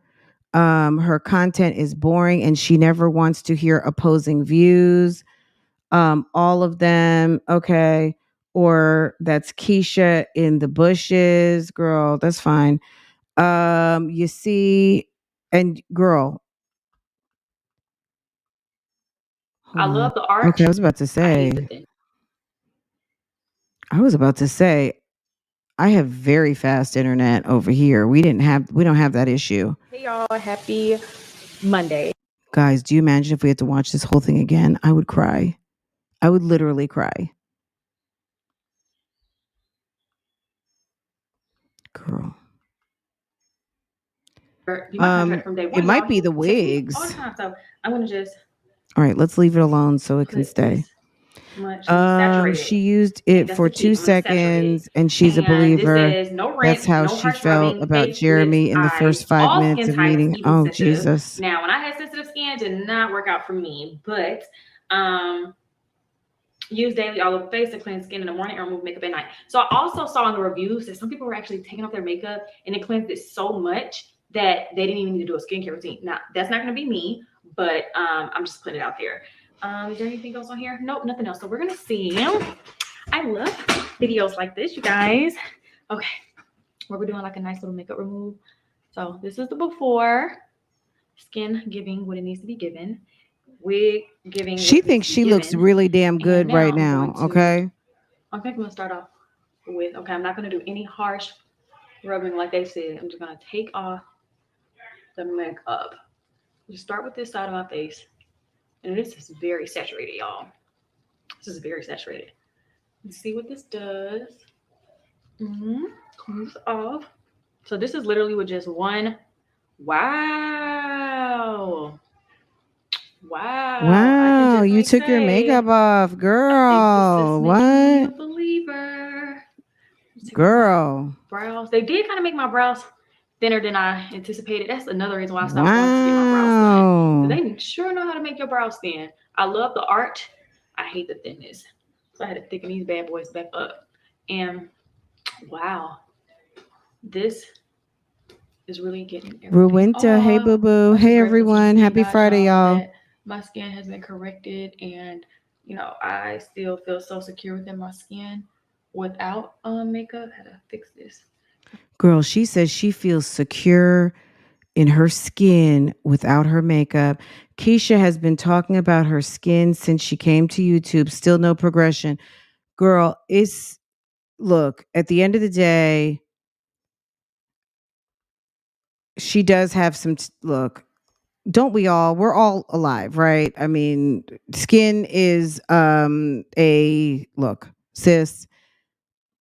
Her content is boring and she never wants to hear opposing views. All of them, okay. Or that's Keesha in the bushes. Girl, that's fine. You see, and girl, I hold on. love the art. Okay, I was about to I hate the say, thin. I was about to say, I have very fast internet over here. We don't have that issue. Hey y'all, happy Monday. Guys, do you imagine if we had to watch this whole thing again? I would cry. I would literally cry. Girl. Be my contract from day It one, might y'all. be He the texts me all the wigs. time, so I'm gonna just All right, let's leave it alone so it can put stay. this much. Let me saturate She it. used I think it that's for the key. two I'm gonna saturate it. seconds and she's a And this believer. says no That's rinse, how no she harsh felt rubbing, about face, lips, Jeremy in the eyes. first 5 minutes All of skin types, meeting. even Oh, sensitive. Jesus. Now, when I had sensitive skin, it did not work out for me, but use daily all over face to cleanse skin in the morning and remove makeup at night. So I also saw in the reviews that some people were actually taking off their makeup and it cleansed it so much that they didn't even need to do a skincare routine. Now, that's not going to be me, but I'm just putting it out there. Is there anything else on here? Nope, nothing else. So we're going to see. I love videos like this, you guys. Okay, where we're doing like a nice little makeup remove. So this is the before. Skin giving what it needs to be given. Wig giving. She thinks she looks really damn good right now. Okay. I think I'm gonna start off with. Okay, I'm not gonna do any harsh rubbing like they said. I'm just gonna take off the makeup. Just start with this side of my face, and this is very saturated, y'all. This is very saturated. Let's see what this does. Clean this off. So this is literally with just one. Wow. Wow, you took your makeup off, girl. What? Believer. Girl. Brows. They did kind of make my brows thinner than I anticipated. That's another reason why I stopped going to get my brows done. They sure know how to make your brows thin. I love the art. I hate the thinness. So I had to thicken these bad boys back up. And wow, this is really getting everything. Ruwinta, hey boo boo. Hey everyone. Happy Friday, y'all. My skin has been corrected and I still feel so secure within my skin without makeup. How to fix this. Girl, she says she feels secure in her skin without her makeup. Keesha has been talking about her skin since she came to YouTube. Still no progression. Girl, look, at the end of the day, she does have some look. Don't we all? We're all alive, right? I mean, skin is a look, sis.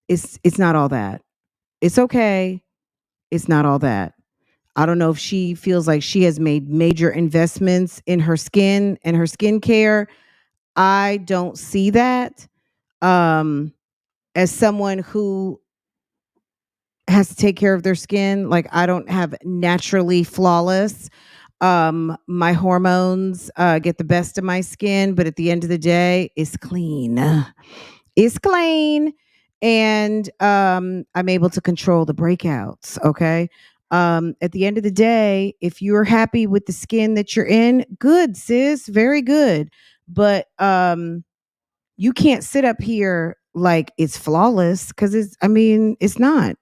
It's not all that. It's okay. It's not all that. I don't know if she feels like she has made major investments in her skin and her skincare. I don't see that. As someone who has to take care of their skin, like I don't have naturally flawless. My hormones get the best of my skin, but at the end of the day, it's clean. It's clean. And I'm able to control the breakouts. Okay. At the end of the day, if you're happy with the skin that you're in, good, sis, very good. But you can't sit up here like it's flawless because it's not.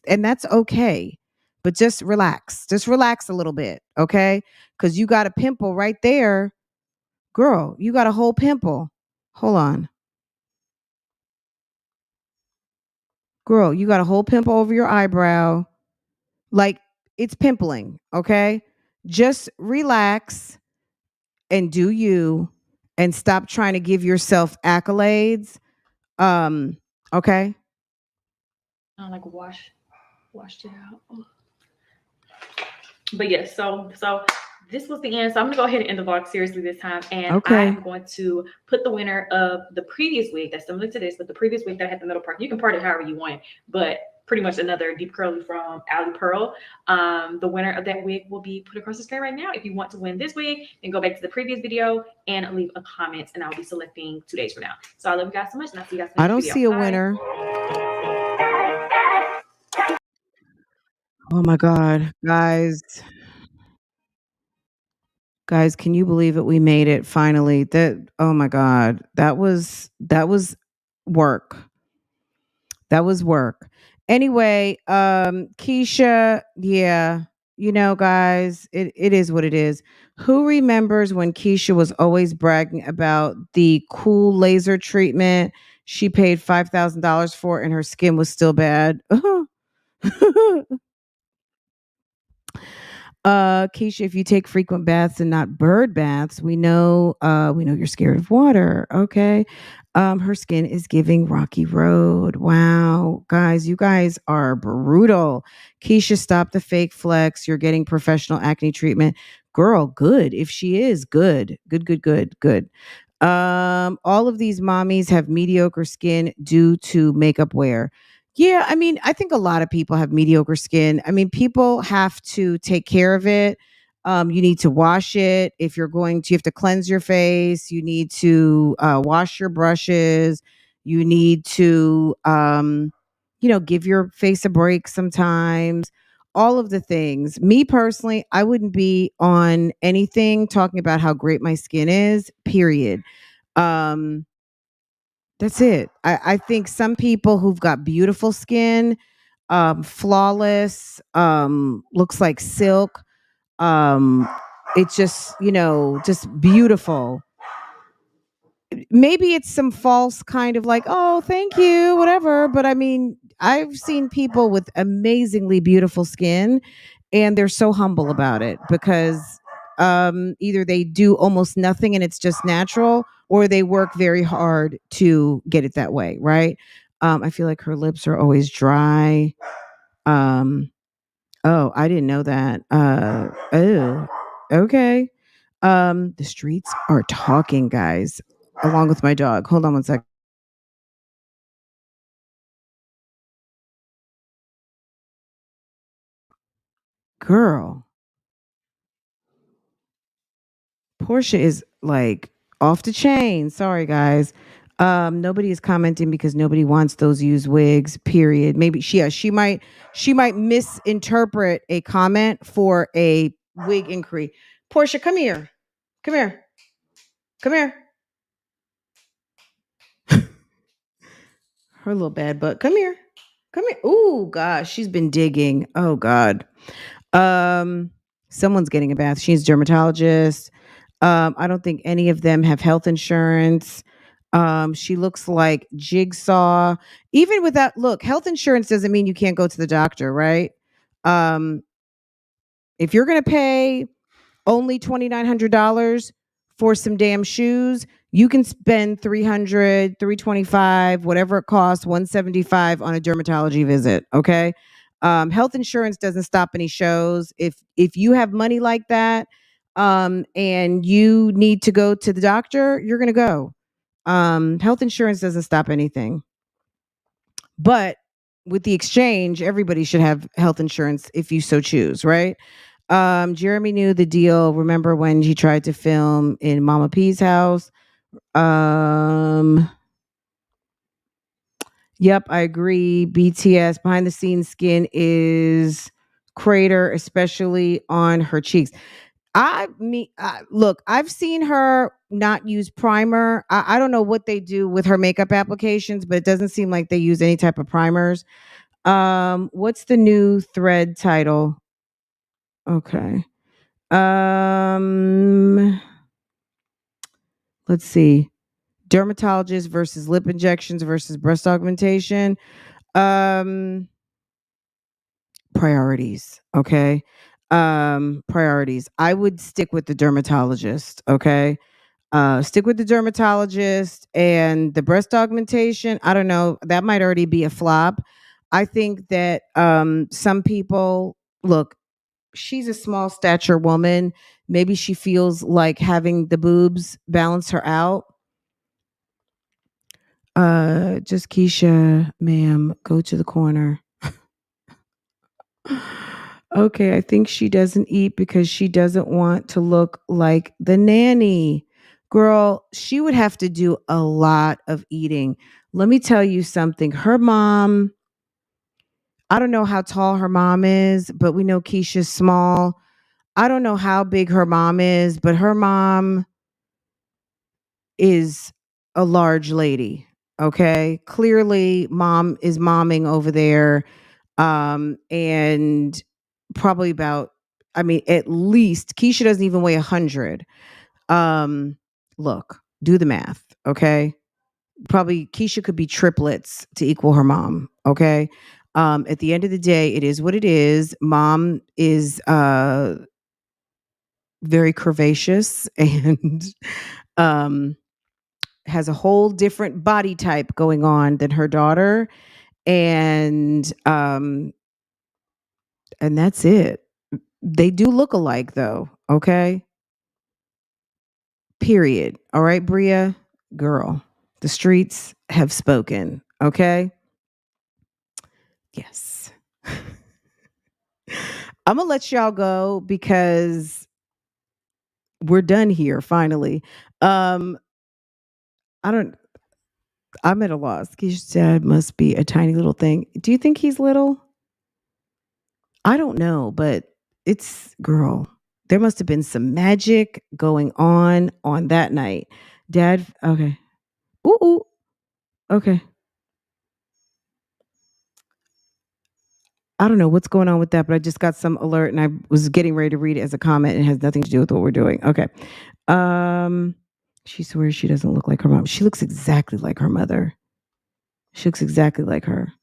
And that's okay. But just relax. Just relax a little bit, okay? Because you got a pimple right there. Girl, you got a whole pimple. Hold on. Girl, you got a whole pimple over your eyebrow. Like, it's pimpling, okay? Just relax and do you and stop trying to give yourself accolades. Okay? I like washed it out. But yes, so this was the end. So I'm gonna go ahead and end the vlog seriously this time, and I am going to put the winner of the previous wig that's similar to this, but the previous wig that I had the middle part. You can part it however you want, but pretty much another deep curly from Ali Pearl. The winner of that wig will be put across the screen right now. If you want to win this wig, then go back to the previous video and leave a comment, and I'll be selecting 2 days from now. So I love you guys so much, and I'll see you guys in the next video. I don't see a winner. Oh my God, guys. Guys, can you believe it? We made it finally. Oh my God. That was work. That was work. Anyway, Keesha, yeah, guys, it is what it is. Who remembers when Keesha was always bragging about the cool laser treatment she paid $5,000 for and her skin was still bad? Keisha, if you take frequent baths and not bird baths, we know you're scared of water. Okay. Her skin is giving rocky road. Wow. Guys, you guys are brutal. Keisha, stop the fake flex. You're getting professional acne treatment. Girl, good. If she is good. Good. All of these mommies have mediocre skin due to makeup wear. Yeah, I mean, I think a lot of people have mediocre skin. I mean, people have to take care of it. You need to wash it. If you have to cleanse your face. You need to wash your brushes. You need to, give your face a break sometimes. All of the things. Me personally, I wouldn't be on anything talking about how great my skin is, period. Um, that's it. I think some people who've got beautiful skin, flawless, looks like silk, it's just beautiful. Maybe it's some false kind of like, oh, thank you, whatever. But I mean, I've seen people with amazingly beautiful skin and they're so humble about it because either they do almost nothing and it's just natural or they work very hard to get it that way, right? I feel like her lips are always dry. Um, oh, I didn't know that. Oh, okay. The streets are talking, guys, along with my dog. Hold on one sec. Girl, Portia is like off the chain. Sorry, guys. Nobody is commenting because nobody wants those used wigs. Period. Maybe she might misinterpret a comment for a wig inquiry. Portia, come here. Come here. Come here. Her little bad butt. Come here. Come here. Ooh, gosh, she's been digging. Oh God. Um, Someone's getting a bath. She's a dermatologist. I don't think any of them have health insurance. She looks like Jigsaw. Even without look, health insurance doesn't mean you can't go to the doctor, right? Um, if you're gonna pay only $2,900 for some damn shoes, you can spend 300, 325, whatever it costs, 175 on a dermatology visit. Okay. Health insurance doesn't stop any shows. If you have money like that, and you need to go to the doctor, you're gonna go. Health insurance doesn't stop anything. But with the exchange, everybody should have health insurance if you so choose, right? Jeremy knew the deal. Remember when he tried to film in Mama P's house? Um, yep, I agree. BTS behind the scenes skin is crater, especially on her cheeks. Look, I've seen her not use primer. I don't know what they do with her makeup applications, but it doesn't seem like they use any type of primers. What's the new thread title? Okay. Um, let's see. Dermatologist versus lip injections versus breast augmentation. Um, priorities, okay? Priorities. I would stick with the dermatologist, okay? Stick with the dermatologist and the breast augmentation. I don't know. That might already be a flop. I think that some people look, she's a small stature woman. Maybe she feels like having the boobs balance her out. Just Keesha, ma'am, go to the corner. Okay, I think she doesn't eat because she doesn't want to look like the nanny. Girl, she would have to do a lot of eating. Let me tell you something. Her mom, I don't know how tall her mom is, but we know Keisha's small. I don't know how big her mom is, but her mom is a large lady. Okay. Clearly, mom is momming over there. And probably about, I mean, at least Keisha doesn't even weigh 100. Um, Look, do the math. Okay. Probably Keisha could be triplets to equal her mom. Okay. At the end of the day, it is what it is. Mom is very curvaceous and um has a whole different body type going on than her daughter, and that's it. They do look alike though, okay? Period. All right, Bria, girl. The streets have spoken, okay? Yes. I'm going to let y'all go because we're done here finally. Um I don't I'm at a loss. Keisha's dad must be a tiny little thing. Do you think he's little? I don't know, but it's girl. There must have been some magic going on that night. Dad, okay. Ooh, ooh, okay. I don't know what's going on with that, but I just got some alert and I was getting ready to read it as a comment and it has nothing to do with what we're doing. Okay. Um she swears she doesn't look like her mom. She looks exactly like her mother. She looks exactly like her.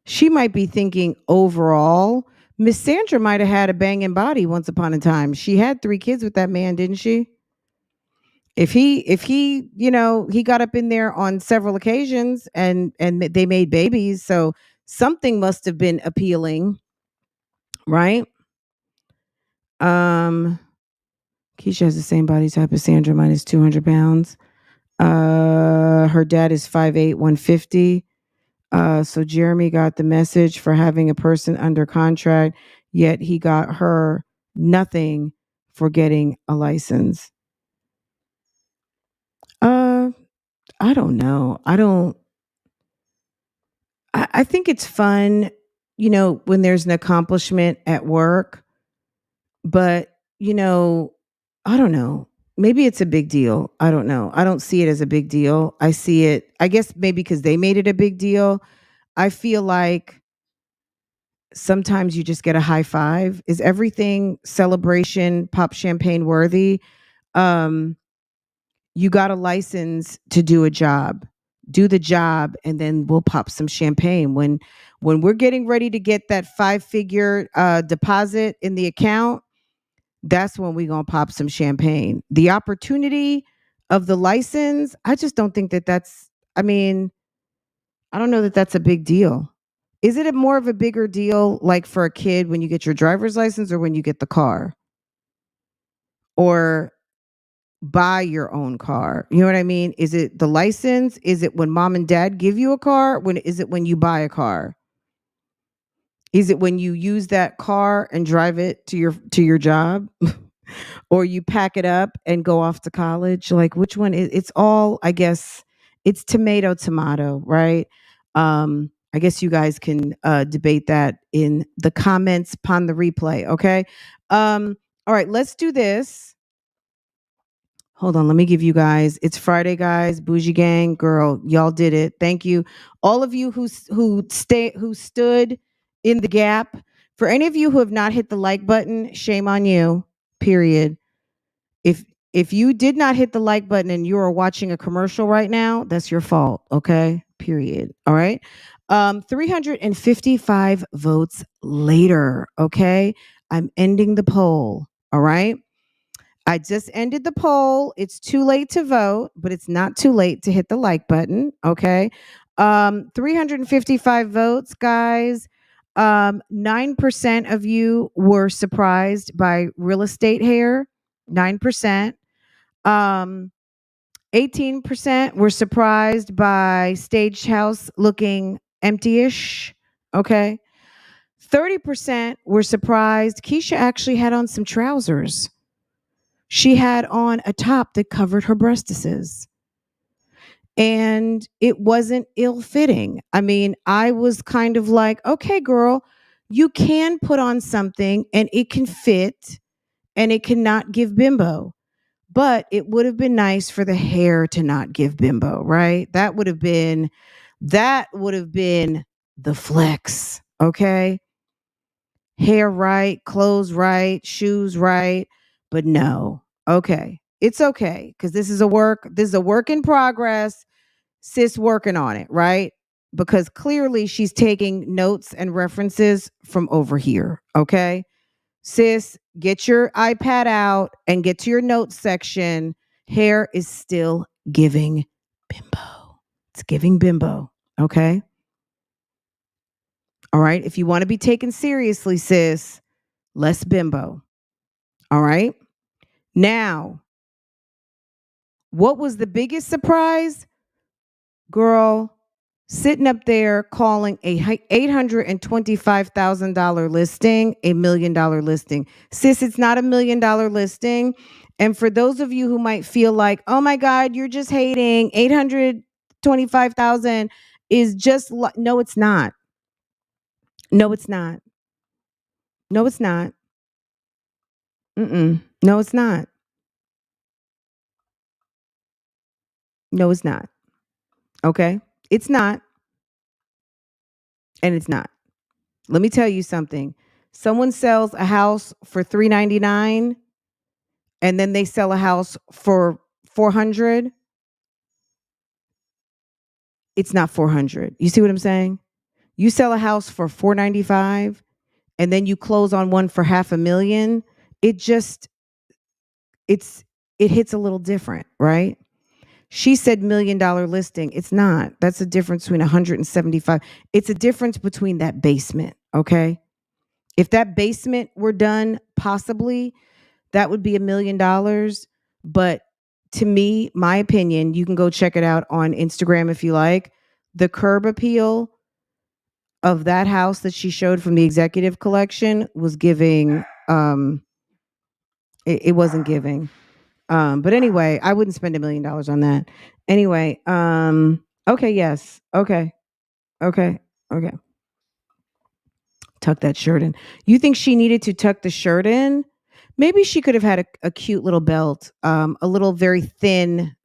She might be thinking overall, Miss Sandra might have had a banging body once upon a time. She had 3 kids with that man, didn't she? If he, he got up in there on several occasions and they made babies, so something must have been appealing, right? Um Keisha has the same body type as Sandra, minus 200 pounds. Her dad is 5'8", 150. So Jeremy got the message for having a person under contract, yet he got her nothing for getting a license. Uh, I don't know. I think it's fun, when there's an accomplishment at work, but, I don't know. Maybe it's a big deal. I don't know. I don't see it as a big deal. I see it, I guess maybe because they made it a big deal. I feel like sometimes you just get a high five. Is everything celebration, pop champagne worthy? Um, you got a license to do a job. Do the job and then we'll pop some champagne. When we're getting ready to get that 5-figure deposit in the account, that's when we're going to pop some champagne. The opportunity of the license, I just don't think that that's, I mean, I don't know that that's a big deal. Is it a more of a bigger deal like for a kid when you get your driver's license or when you get the car? Or buy your own car? You know what I mean? Is it the license? Is it when mom and dad give you a car? When is it when you buy a car? Is it when you use that car and drive it to your job? Or you pack it up and go off to college? Like which one is it's all, I guess it's tomato, right? I guess you guys can debate that in the comments upon the replay, okay? All right, let's do this. Hold on, let me give you guys. It's Friday, guys. Bougie gang, girl, y'all did it. Thank you, all of you who stood in the gap. For any of you who have not hit the like button, shame on you. Period. If if you did not hit the like button and you are watching a commercial right now, that's your fault. Okay. Period. All right. 355 votes later. Okay. I'm ending the poll. All right. I just ended the poll. It's too late to vote, but it's not too late to hit the like button. Okay. 355 votes, guys. 9% of you were surprised by real estate hair. 9%. 18% were surprised by stage house looking empty-ish. Okay. 30% were surprised. Keesha actually had on some trousers. She had on a top that covered her breastises. And it wasn't ill fitting. I mean, I was kind of like, okay, girl, you can put on something and it can fit and it cannot give bimbo. But it would have been nice for the hair to not give bimbo, right? That would have been the flex, okay? Hair right, clothes right, shoes right, but no. Okay. It's okay cuz this is a work in progress. Sis working on it, right? Because clearly she's taking notes and references from over here, okay? Sis, get your iPad out and get to your notes section. Hair is still giving bimbo. It's giving bimbo. Okay. All right. If you want to be taken seriously, sis, less bimbo. All right. Now, what was the biggest surprise? Girl, sitting up there calling a $825,000 listing $1 million listing. Sis, it's not $1 million listing. And for those of you who might feel like, oh my God, you're just hating, 825,000 is just no, it's not. No, it's not. No, it's not. No, it's not. No, it's not. Okay. It's not. And it's not. Let me tell you something. Someone sells a house for $399 and then they sell a house for 400. It's not 400. You see what I'm saying? You sell a house for 495 and then you close on one for $500,000. It just it hits a little different, right? She said $1 million listing. It's not. That's a difference between 175. It's a difference between that basement, okay? If that basement were done, possibly that would be $1 million. But to me, my opinion, you can go check it out on Instagram if you like. The curb appeal of that house that she showed from the executive collection was giving, it wasn't giving. But anyway, I wouldn't spend $1 million on that. Anyway, okay, yes. Okay. Okay. Okay. Tuck that shirt in. You think she needed to tuck the shirt in? Maybe she could have had a cute little belt, a little very thin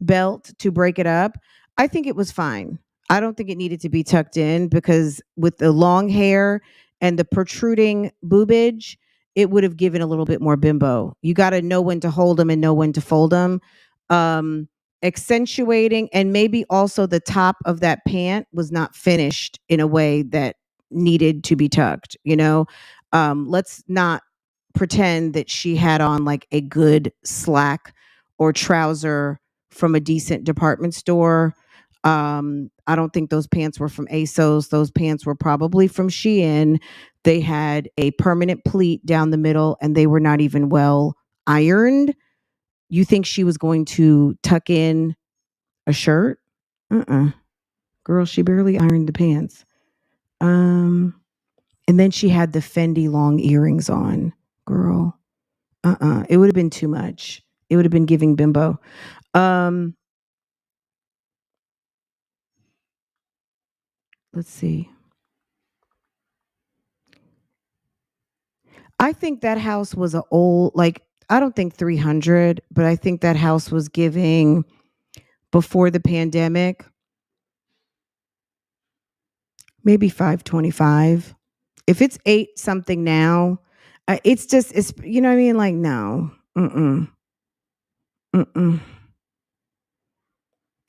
belt to break it up. I think it was fine. I don't think it needed to be tucked in because with the long hair and the protruding boobage, it would have given a little bit more bimbo. You got to know when to hold them and know when to fold them. Um, Accentuating, and maybe also the top of that pant was not finished in a way that needed to be tucked, you know? Let's not pretend that she had on like a good slack or trouser from a decent department store. I don't think those pants were from ASOS. Those pants were probably from Shein. They had a permanent pleat down the middle and they were not even well ironed. You think she was going to tuck in a shirt? Girl, she barely ironed the pants. And then she had the Fendi long earrings on. Girl, it would have been too much. It would have been giving bimbo. Let's see. I think that house was a old, like, I don't think 300, but I think that house was giving before the pandemic, maybe 525. If it's 8 something now, it's just, it's, you know what I mean? Like, no. Mm-mm.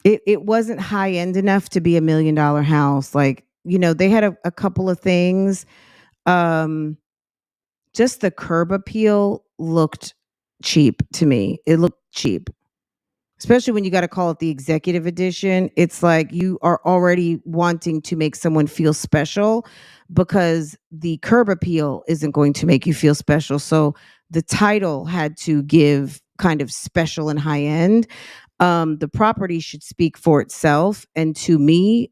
it wasn't high end enough to be $1 million house. Like, they had a couple of things. Um, just the curb appeal looked cheap to me. It looked cheap. Especially when you got to call it the executive edition. It's like you are already wanting to make someone feel special because the curb appeal isn't going to make you feel special. So the title had to give kind of special and high end. The property should speak for itself. And to me,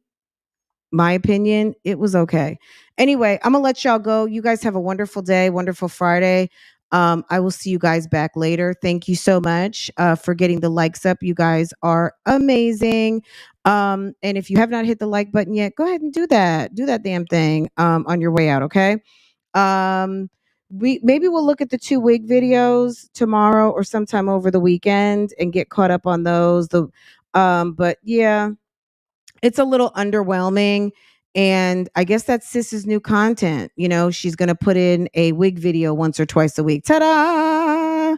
my opinion, it was okay. Anyway, I'm gonna let y'all go. You guys have a wonderful day, wonderful Friday. I will see you guys back later. Thank you so much for getting the likes up. You guys are amazing. And if you have not hit the like button yet, go ahead and do that. Do that damn thing on your way out. Okay. Um, we'll look at the 2 wig videos tomorrow or sometime over the weekend and get caught up on those. But yeah, it's a little underwhelming. And I guess that's Sis's new content. She's going to put in a wig video once or twice a week. Ta-da!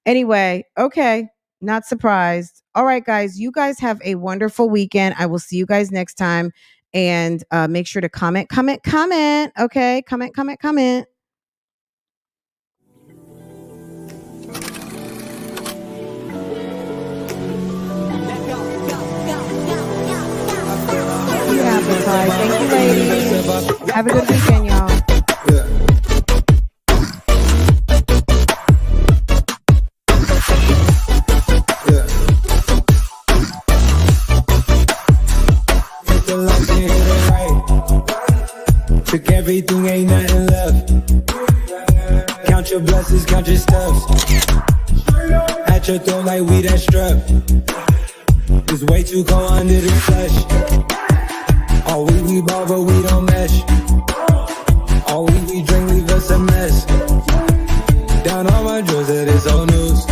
Anyway, okay. Not surprised. All right, guys. You guys have a wonderful weekend. I will see you guys next time. And make sure to comment. Okay? Comment. Yeah, bye. Thank you, ladies. Have a good weekend, y'all. Hit the lights and hit it right. Took everything, ain't nothing left. Count your blessings, count your steps. At your throat like we that strap. It's way too cold under the flesh. All we ball, but we don't mesh. All we drink, leave us a mess. Down all my drawers, that is old news.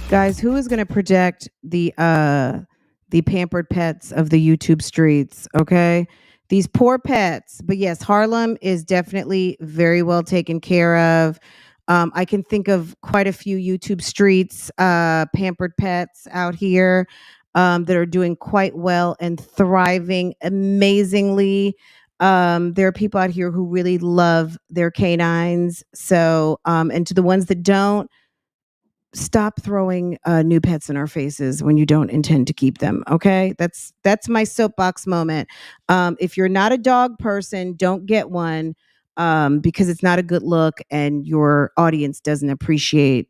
Guys, who is going to project the pampered pets of the YouTube streets? Okay, these poor pets. But yes, Harlem is definitely very well taken care of. I can think of quite a few YouTube streets, pampered pets out here that are doing quite well and thriving amazingly. There are people out here who really love their canines. So, and to the ones that don't, stop throwing new pets in our faces when you don't intend to keep them. Okay, that's my soapbox moment. If you're not a dog person, don't get one because it's not a good look, and your audience doesn't appreciate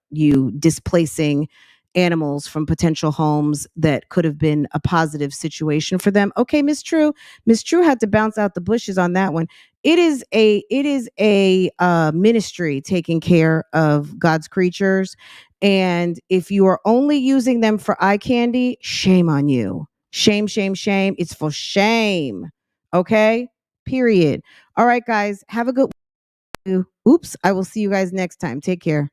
you displacing animals from potential homes that could have been a positive situation for them. Okay, Miss True had to bounce out the bushes on that one. It is a ministry taking care of God's creatures, and if you are only using them for eye candy, shame on you. Shame. It's for shame. Okay. Period. All right, guys. Have a good. Oops. I will see you guys next time. Take care.